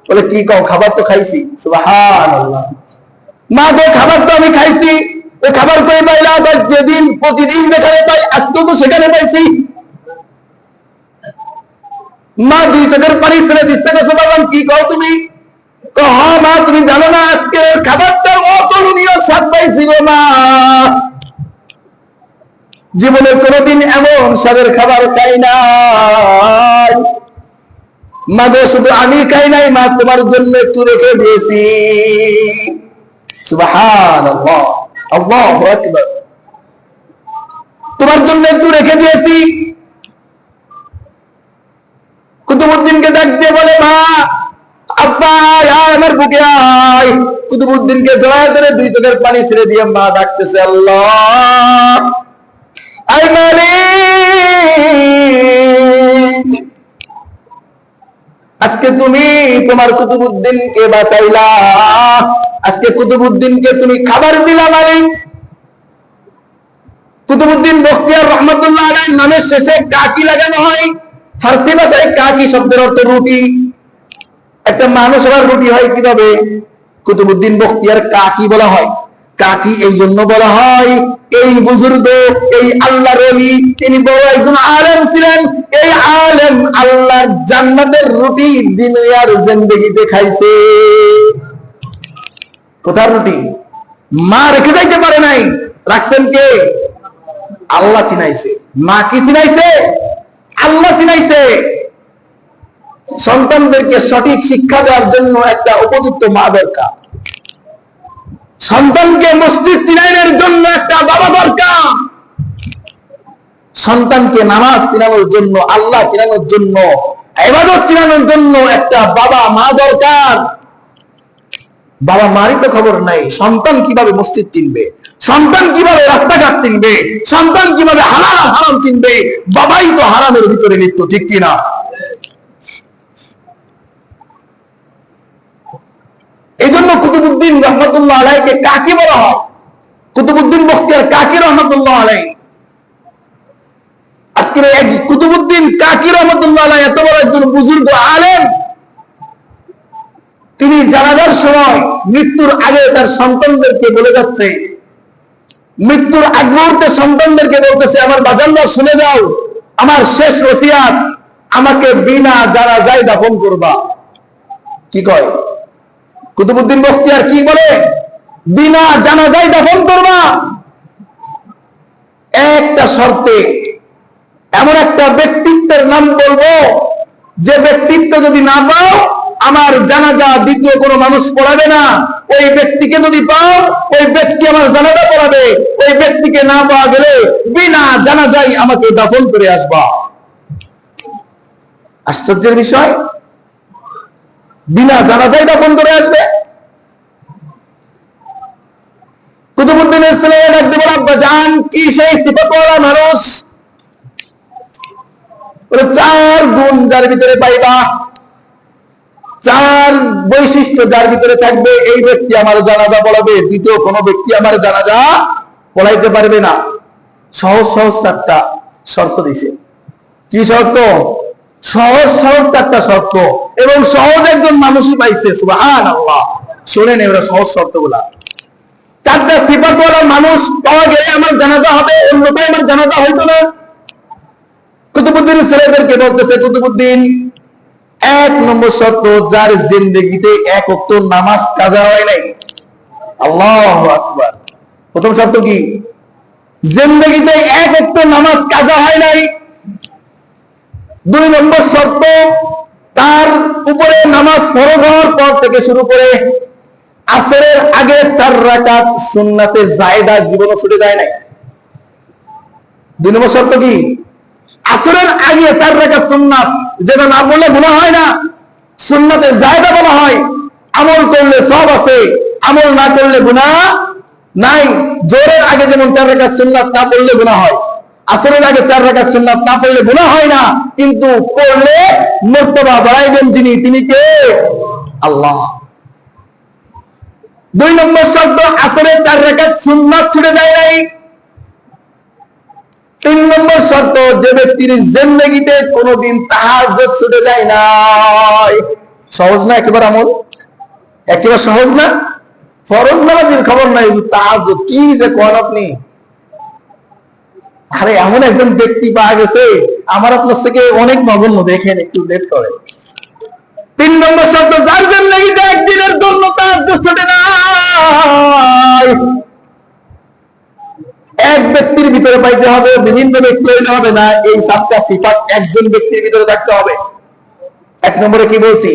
বলে, কি কও? খাবার তো খাইছি। সুবহানাল্লাহ। মা গো খাবার তো আমি খাইছি। ও খাবার কই পাইলা? যেদিন প্রতিদিন যেখানে পাই, আজকেও তো সেখানে পাইছি। মা 2 চোখের পানি ছেড়ে দিচ্ছে, কাছে বাবা কি কও তুমি? হ্যাঁ মা, তুমি জানো না আজকে খাবারটা অতুলনীয় স্বাদ পাইছি গো মা, জীবনে কোনোদিন এমন স্বাদের খাবার খাই নাই। মা গো শুধু আমি খাই নাই মা, তোমার জন্য একটু রেখে দিয়েছি। সুবহানাল্লাহ, আল্লাহু আকবার। তোমার জন্য একটু রেখে দিয়েছি। কুতুবউদ্দিনকে ডাক দিয়ে বলে, মা আব্বা আয় আমার বুকে আয়। কুতুবউদ্দিনকে জড়ায় ধরে 2 চোখের পানি ছেড়ে দিয়ে মা ডাকতেছে, আল্লাহ আয় মালিক, আজকে তুমি তোমার কুতুবউদ্দিনকে বাঁচাইলা, আজকে কুতুবউদ্দিনকে তুমি খাবার দিলা মালিক। কুতুবউদ্দিন বখতিয়ার রহমাতুল্লাহ আলাইহি নামের শেষে কাকি লাগানো হয়। ফার্সি ভাষায় কাকি শব্দের অর্থ রুটি। একটা মানুষ আবার রুটি হয় কিভাবে? কুতুবউদ্দিন বখতিয়ার কাকি বলা হয়। কাকি এই জন্য বলা হয়, এই বুজুর্গ, এই আল্লাহর ওলি, তিনি বড় একজন আলেম ছিলেন। এই আলেম আল্লাহর জান্নাতের রুটি দুনিয়ার জিন্দেগিতে খাইছে। কোথার রুটি? মা রেখে যাইতে পারে নাই, রাখছেন কে? আল্লাহ চিনাইছে। মা কি চিনাইছে? আল্লাহ চিনাইছে। সন্তানদেরকে সঠিক শিক্ষা দেওয়ার জন্য একটা উপযুক্ত মা দরকার। সন্তানকে মসজিদ চিনাইনের জন্য একটা বাবা দরকার। সন্তানকে নামাজ চিনানোর জন্য, আল্লাহ চিনানোর জন্য, ইবাদত চিনানোর জন্য একটা বাবা মা দরকার। বাবা মারই তো খবর নাই, সন্তান কিভাবে মসজিদ চিনবে, সন্তান কিভাবে রাস্তাঘাট চিনবে, সন্তান কিভাবে হালাল হারাম চিনবে? বাবাই তো হারামের ভিতরে লিপ্ত, ঠিক কিনা? এই জন্য কুতুবউদ্দিন রহমতুল্লাহ আলাইকে কাকে বলা হয়? কুতুবউদ্দিন বখতিয়ার কাকি রহমতুল্লাহ আলাই। আজকের কুতুবউদ্দিন কাকি রহমতুল্লাহ আলাই এত বড় একজন বুজুর্গ আলেম, তিনি জানাজার সময় মৃত্যুর আগে তার সন্তানদেরকে বলে যাচ্ছে, মৃত্যুর আগ মুহূর্তে সন্তানদেরকে বলতেছে, আমার বাজানরা শুনে যাও, আমার শেষ ওসিয়াত, আমাকে বিনা জানাজায় দাফন করবা। কি কয় কুতুবউদ্দিন বখতিয়ার? কি বলে? বিনা জানাজায় দাফন করবা, একটা শর্তে। এমন একটা ব্যক্তিত্বের নাম বলবো যে ব্যক্তিত্ব যদি না পাও, আমার জানাজা দ্বিতীয় কোনো মানুষ পড়াবে না। ওই ব্যক্তিকে যদি পাও, ওই ব্যক্তি আমার জানাজা পড়াবে। ওই ব্যক্তিকে না পাওয়া গেলে বিনা জানাজায় আমাকে দাফন করে আসবা। আশ্চর্যের বিষয়, বিনা জানাজায় দাফন করে আসবে। কুতুবউদ্দিন ইসলামের ডাক দেব, আব্বা জান কি সেই সিফাতওয়ালা মানুষ? চার গুণ যার ভিতরে পাইবা, চার বৈশিষ্ট্য যার ভিতরে থাকবে, এই ব্যক্তি আমার জানাজা পড়াবে, দ্বিতীয় কোন ব্যক্তি আমার জানাজা পড়াইতে পারবে না। সহজ সহজ চারটা শর্ত দিছে। কি শর্ত? সহজ সহজ চারটা শর্ত, এবং সহজ একজন মানুষই পাইছে। সুবহানাল্লাহ। শুনেন এবার সহজ শর্তগুলা। চারটা সিফাতওয়ালা মানুষ পাওয়া গেলে আমার জানাজা হবে, অন্যথায় আমার জানাজা হইতো না। কুতুবউদ্দিন ছেলেদেরকে বলতেছে, কুতুবউদ্দিন, এক নম্বর শর্ত, যার জিন্দেগিতে এক ওয়াক্ত নামাজ কাজা হয় নাই। আল্লাহু আকবার। প্রথম শর্ত কি? জিন্দেগিতে এক ওয়াক্ত নামাজ কাজা হয় নাই। দুই নম্বর শর্ত, তার উপরে নামাজ ফরজ হওয়ার পর থেকে শুরু করে আসরের আগে 4 রাকাত সুন্নাতে জায়েদা জীবনে ছুটে যায় নাই। দুই নম্বর শর্ত কি? আসরের আগে 4 রাকাত সুন্নাত, যেটা না বললে গুনাহ হয় না, সুন্নাতে জায়েদা বলা হয়। আমল করলে সব আছে, আমল না করলে গুনাহ নাই। জোহরের আগে যেমন 4 রাকাত সুন্নাত না পড়লে গুনাহ হয়, আসরের আগে 4 রাকাত সুন্নাত না পড়লে গুনাহ হয় না, কিন্তু পড়লে মর্তবা বাড়াইবেন যিনি, তিনি কে? আল্লাহ। দুই নম্বর শর্ত, আসরের 4 রাকাত সুন্নাত ছুটে যায় নাই। তিন নম্বর শর্ত, যে ব্যক্তির জিন্দেগিতে কোনোদিন তাহাজ্জুদ ছুটে যায় নাই। সহজ না একেবারে আমল? একেবারে সহজ না? ফরজ নামাজের খবর নাই, তাহাজ্জুদ কি যে কোন আপনি? আরে এমন একজন ব্যক্তি পাওয়া গেছে, আমার আপনার থেকে অনেক নগণ্য, দেখেন একটু লেট করে। তিন নম্বর শর্ত, যার জিন্দেগিতে একদিনের জন্য তাহাজ্জুদ ছুটে নাই। এক ব্যক্তির ভিতরে পাইতে হবে, বিভিন্ন ব্যক্তি হইলে হবে না। এই 7টা সিফাত একজন ব্যক্তির ভিতরে থাকতে হবে। এক নম্বরে কি বলছি?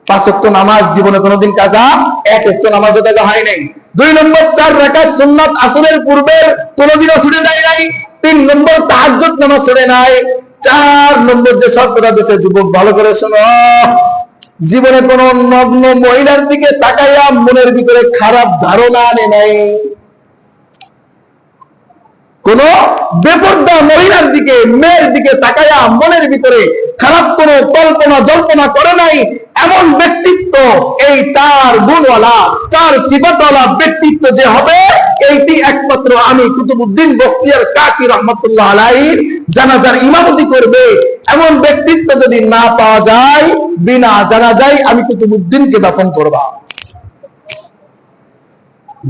5 ওয়াক্ত নামাজ জীবনে কোনোদিন কাজা, 1 ওয়াক্ত নামাজও কাজা হয় নাই। 2 নম্বর 4 রাকাত সুন্নাত আসরের পূর্বে কোনোদিনও ছুটে যায় নাই। 3 নম্বর তাহাজ্জুদ নামাজ ছুটে নাই। 4 নম্বর যে শর্তটা দিয়েছে, যুবক ভালো করে শোনো, জীবনে কোন নগ্ন মহিলার দিকে তাকাইয়া মনের ভিতরে খারাপ ধারণা আনে নাই। কোন বেপরদা মহিলার দিকে, মেয়ের দিকে তাকায়া মনের ভিতরে খারাপ কোন কল্পনা জল্পনা করে নাই। এমন ব্যক্তিত্ব, এই 4 গুণওয়ালা, 4 সিফাতওয়ালা ব্যক্তিত্ব যে হবে, এইটি একমাত্র আমি কুতুবউদ্দিন বখতিয়ার কাকি রহমতুল্লাহ আলাইহির জানাজার ইমামতি করবে। এমন ব্যক্তিত্ব যদি না পাওয়া যায়, বিনা জানাজায় আমি কুতুবউদ্দিনকে দাফন করবা।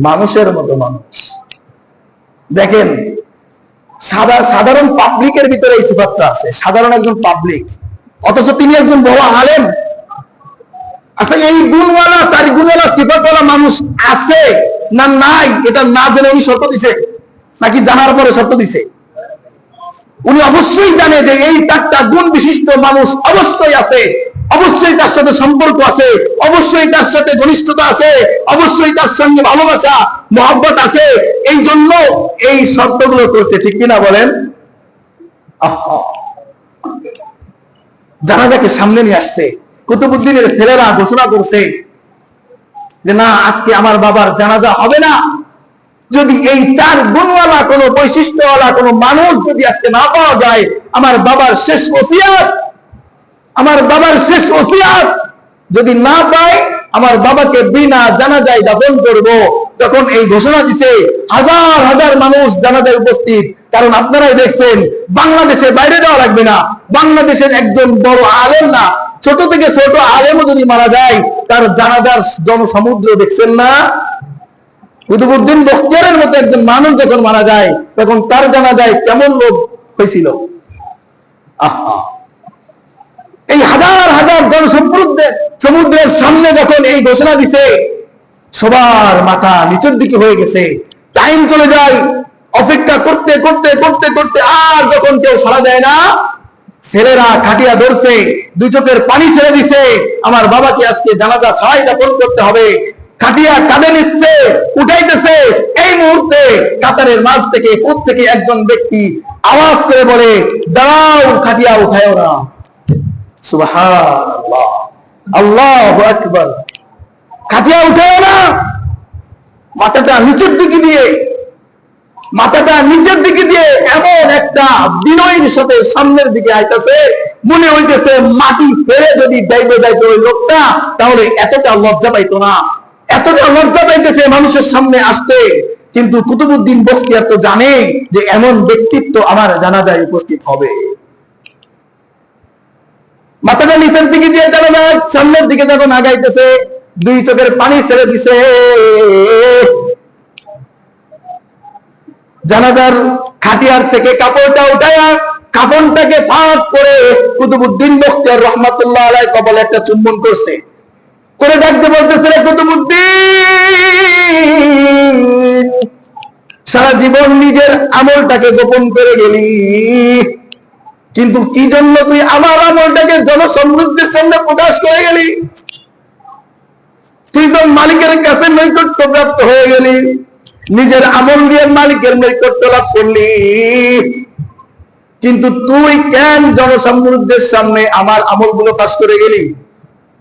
মানুষের মতো মানুষ। দেখেন, সাধারণ পাবলিকের ভিতরে এই সিফাতটা আছে, সাধারণ একজন পাবলিক, অথচ তিনি একজন বড় আলেম। আচ্ছা, এই গুণওয়ালা, 4 গুণওয়ালা সিফাতওয়ালা মানুষ আছে না নাই, এটা না জেনে উনি শর্ত দিছে, নাকি জানার পরে শর্ত দিছে? উনি অবশ্যই জানে যে এই 4টা গুণ বিশিষ্ট মানুষ অবশ্যই আছে, অবশ্যই তার সাথে সম্পর্ক আছে, অবশ্যই তার সাথে ঘনিষ্ঠতা আছে, অবশ্যই তার সঙ্গে ভালোবাসা মহব্বত আছে। এই জন্য এই শর্তগুলো করছে, ঠিক কিনা বলেন? জানাজাকে সামনে নিয়ে আসছে, কুতুবউদ্দিনের ছেলেরা ঘোষণা করছে যে না, আজকে আমার বাবার জানাজা হবে না। যদি এই 4 গুণওয়ালা কোন বৈশিষ্ট্যওয়ালা কোন মানুষ যদি আজকে না পাওয়া যায়, আমার বাবার শেষ ওসিয়াত যদি না পাই, আমার বাবাকে বিনা জানাজায় দাফন করব। তখন এই ঘোষণা দিছে, হাজার হাজার মানুষ জানাজায় উপস্থিত। কারণ আপনারাই দেখছেন, বাংলাদেশে বাইরে যাওয়া লাগবে না, বাংলাদেশের একজন বড় আলেম না, ছোট থেকে ছোট আলেমও যদি মারা যায়, তার জানাজার জনসমুদ্র দেখছেন না? কুতুবউদ্দিন বখতিয়ারের মতো একজন মানুষ যখন মারা যায়, তখন তার জানাজায় কেমন লোক হয়েছিল। এই হাজার হাজার সমুদ্রের সামনে যখন এই ঘোষণা দিছে, সবার মাথা নিচের দিকে হয়ে গেছে। টাইম চলে যায়, অপেক্ষা করতে করতে করতে করতে আর যখন কেউ সাড়া দেয় না, ছেলেরা খাটিয়া ধরছে, 2 চোখের পানি ছেড়ে দিছে, আমার বাবাকে আজকে জানাজা ছাড়াই দাফন করতে হবে। খাটিয়া কাঁধে নিচ্ছে, উঠাইতেছে। এই মুহূর্তে কাতারের মাঝ থেকে কোত্থেকে একজন ব্যক্তি আওয়াজ করে বলে, দাঁড়াও, খাটিয়া উঠায়ও না। সুবহানাল্লাহ, আল্লাহু আকবার। খাটিয়া উঠায়ও না, মাথাটা নিচের দিকে দিয়ে এমন একটা বিনয়ের সাথে সামনের দিকে আইতাছে, মনে হইতেছে মাটি ফেলে যদি যাইতে যাইতো ওই লোকটা, তাহলে এতটা লজ্জা পাইতো না। এতটা লজ্জা পাইতেছে মানুষের সামনে আসতে। কিন্তু কুতুবউদ্দিন বখতিয়ার তো জানে যে এমন ব্যক্তিত্ব আমার জানাজায় উপস্থিত হবে। মাথাটা নিচের দিকে দিয়ে জানাজার সামনের দিকে যখন আগাইতেছে, 2 চোখের পানি ছেড়ে দিছে। জানাজার খাটিয়ার থেকে কাপড়টা উঠায়া কাফনটাকে ফাঁক করে কুতুবউদ্দিন বখতিয়ার রহমাতুল্লাহ আলাইহি কপালে একটা চুম্বন করছে, করে ডাকতে বলতেছে, কুতুবউদ্দিন, সারা জীবন নিজের আমলটাকে গোপন করে গেলি, কিন্তু কি জন্য তুই আমার আমলটাকে জনসমৃদ্ধির সামনে প্রকাশ করে গেলি? তুই তো মালিকের কাছে নৈকট্য প্রাপ্ত হয়ে গেলি, নিজের আমল দিয়ে মালিকের নৈকট্য লাভ করলি, কিন্তু তুই কেন জনসমৃদ্ধির সামনে আমার আমলগুলো ফাঁস করে গেলি?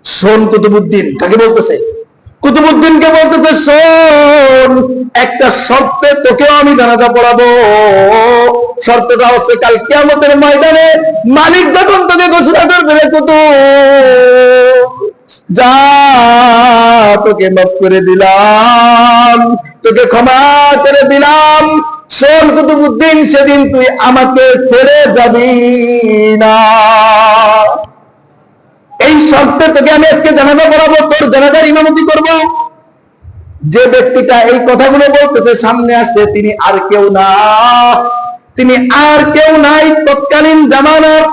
শোন কুতুবউদ্দিন, কাকে বলতেছে? কুতুবউদ্দিনকে বলতেছে, শোন, একটা শর্তে তোকেও আমি জানাজা পড়াবো। শর্তটা হচ্ছে, কাল কিয়ামতের ময়দানে মালিক যখন তোকে ঘোষণা করবে, কুতুব যা, তোকে মাফ করে দিলাম, তোকে ক্ষমা করে দিলাম। শোন কুতুবউদ্দিন, সেদিন তুই আমাকে ছেড়ে যাবি না। এই শর্তে তোকে আমি আজকে জানাজা পড়াবো, তোর জানাজার ইমামতি করব। যে ব্যক্তিটা এই কথাগুলো বলতেছে সামনে আসছে, তিনি আর কেউ নাই তৎকালীন জামানার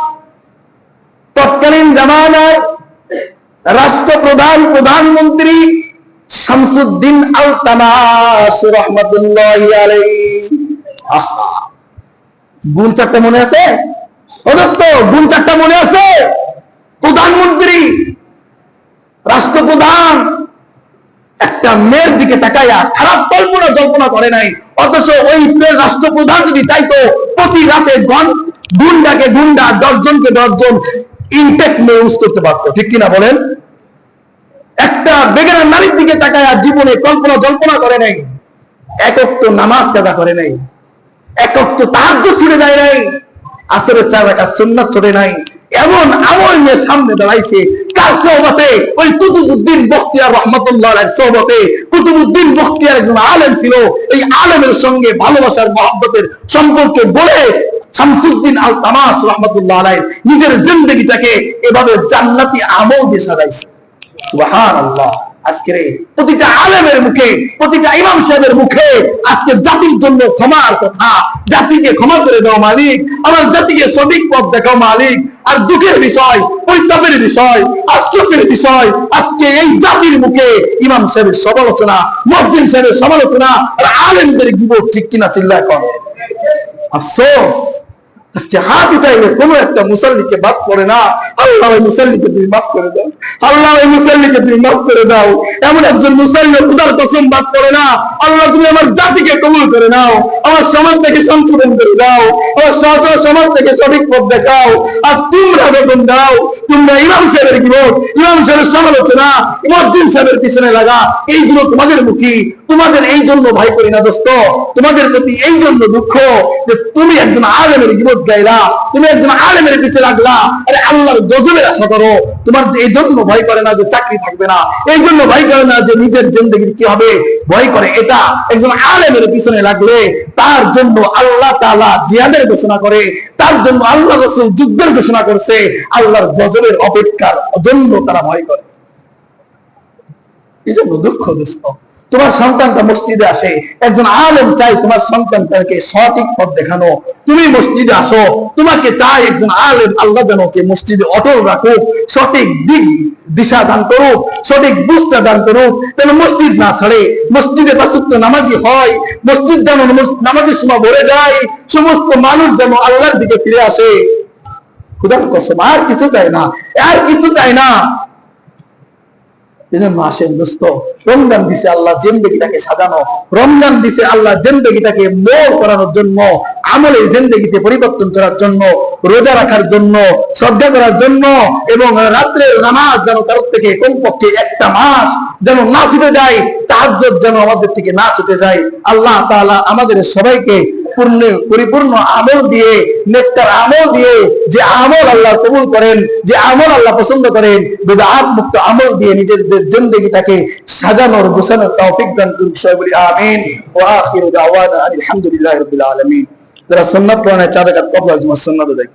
প্রধানমন্ত্রী শামসুদ্দিন আলতামাস রহমাতুল্লাহি আলাইহি। গুণ 4টা মনে আছে? গুণ 4টা মনে আছে? প্রধানমন্ত্রী, রাষ্ট্রপ্রধান, একটা মেয়ের দিকে তাকাইয়া খারাপ জল্পনা করে নাই। অথচ ওই রাষ্ট্রপ্রধান যদি চাইতো, প্রতি রাতে গুন্ডাকে গুন্ডা, দর্জনকে দর্জন ইনটেক মেয়ে ইউজ করতে পারতো। ঠিক কিনা বলেন? একটা বেগানা নারীর দিকে তাকাইয়া জীবনে জল্পনা করে নাই। একক তো নামাজ কাজা করে নাই, একক তো তাহাজ্জুদ ছুটে যায় নাই, আসরের 4 রাকাত সুন্নাত ছুটে নাই। এমন আমল নিয়ে সামনে দাঁড়াইছে। কার সোহবতে? ওই কুতুবউদ্দিন বখতিয়ার রহমাতুল্লাহ আলাইহির সোহবতে। কুতুবউদ্দিন বখতিয়ার একজন আলেম ছিল। এই আলেমের সঙ্গে ভালোবাসার মহব্বতের সম্পর্কে বলে শামসুদ্দিন আলতামাস রহমাতুল্লাহ আলাইহি নিজের জিন্দেগিটাকে এভাবে জান্নাতি আমল দিয়ে সাজাইছে। সুবহানাল্লাহ। আজকে প্রতিটা আলেমের মুখে, প্রতিটা ইমাম সাহেবের মুখে আজকে জাতির জন্য ক্ষমার কথা, জাতিকে ক্ষমা করে দাও মালিক, আমার জাতিকে সঠিক পথ দেখাও মালিক। আর দুঃখের বিষয়, পরিতাপের বিষয়, আশ্চর্যের বিষয়, আজকে এই জাতির মুখে ইমাম সাহেবের সমালোচনা, মুয়াজ্জিন সাহেবের সমালোচনা, আর আলেমদের গিবত। ঠিক কিনা? চিল্লায় কর। আফসোস, আজকে হাত উঠাইলে কোনো একটা মুসল্লিকে মাফ করে না। আল্লাহ ওই মুসল্লিকে তুমি মাফ করে দাও, আল্লাহ ওই মুসল্লিকে তুমি মাফ করে দাও। এমন একজন মুসল্লি খুদার কসম মাফ করে না। আল্লাহ তুমি আমার জাতিকে কবুল করে নাও, আমার সমাজটাকে সংশোধন করে দাও, আমার সমাজটাকে সঠিক পথ দেখাও। আর তোমরা বেতন দাও, তোমরা ইমাম সাহেবের গিবত, ইমাম সাহেবের সমালোচনা, মুয়াজ্জিন সাহেবের পিছনে লাগা, এইগুলো তোমাদের মুখী। তোমাদের এই জন্য ভয় করি না দোস্ত, তোমাদের প্রতি এই জন্য দুঃখ যে তুমি একজন আলেমের গিবত গাইলা, তুমি একজন আলেমের পিছে লাগলা। আরে আল্লাহর গজবের আশা করো। তোমার এই জন্য ভয় করে না যে চাকরি থাকবে না, এই জন্য ভয় করে না যে নিজের জিন্দেগির কি হবে, ভয় করে এটা একজন আলেমের পিছনে লাগলে তার জন্য আল্লাহ তাআলা জিহাদের ঘোষণা করে, তার জন্য আল্লাহ রাসূল যুদ্ধের ঘোষণা করছে। আল্লাহর গজবের অপেক্ষার জন্য তারা ভয় করে। এই জন্য দুঃখ দোস্ত। তোমার সন্তানটা মসজিদে আসে, একজন আলেম চাই তোমার সন্তানটাকে সঠিক পথ দেখানো। তুমি মসজিদে আসো, তোমাকে চাই একজন আলেম, আল্লাহ যেন ওকে মসজিদে অটল রাখুক, সঠিক দিক দিশা দান করুক, সঠিক বুঝটা দান করুক, যেন মসজিদ না ছাড়ে, মসজিদে পাঁচওয়াক্ত নামাজি হয়, মসজিদ যেন নামাজের সময় ভরে যায়, সমস্ত মানুষ যেন আল্লাহর দিকে ফিরে আসে। খুদার কসম আর কিছু চাই না, আর কিছু চাই না। আসেন দোস্ত, রমজান দিছে আল্লাহ জিন্দেগিটাকে সাজানো, রমজান দিছে আল্লাহ জিন্দেগিটাকে মোড় করানোর জন্য, আমলে জিন্দেগিতে পরিবর্তন করার জন্য, রোজা রাখার জন্য, শ্রদ্ধা করার জন্য, এবং রাত্রের নামাজ যেন তার থেকে কমপক্ষে একটা মাস যেন না ছুটে যায়, তাহাজ্জুদ যেন আমাদের থেকে না ছুটে যায়। আল্লাহ তাআলা আমাদের সবাইকে পরিপূর্ণ আমল দিয়ে, নেককার আমল দিয়ে, যে আমল আল্লাহ কবুল করেন, যে আমল আল্লাহ পছন্দ করেন, বিদআত মুক্ত আমল দিয়ে নিজেদের জিন্দেগিটাকে সাজানোর গোছানোর তৌফিক দান করুন। সবাই বলি আমিন। ওয়া আখিরু দাওয়ানা আলহামদুলিল্লাহি রাব্বিল আলামিন। যারা সুন্নাত পড়ায় চাঁদা কাট কবুল সুন্নাত দেয়।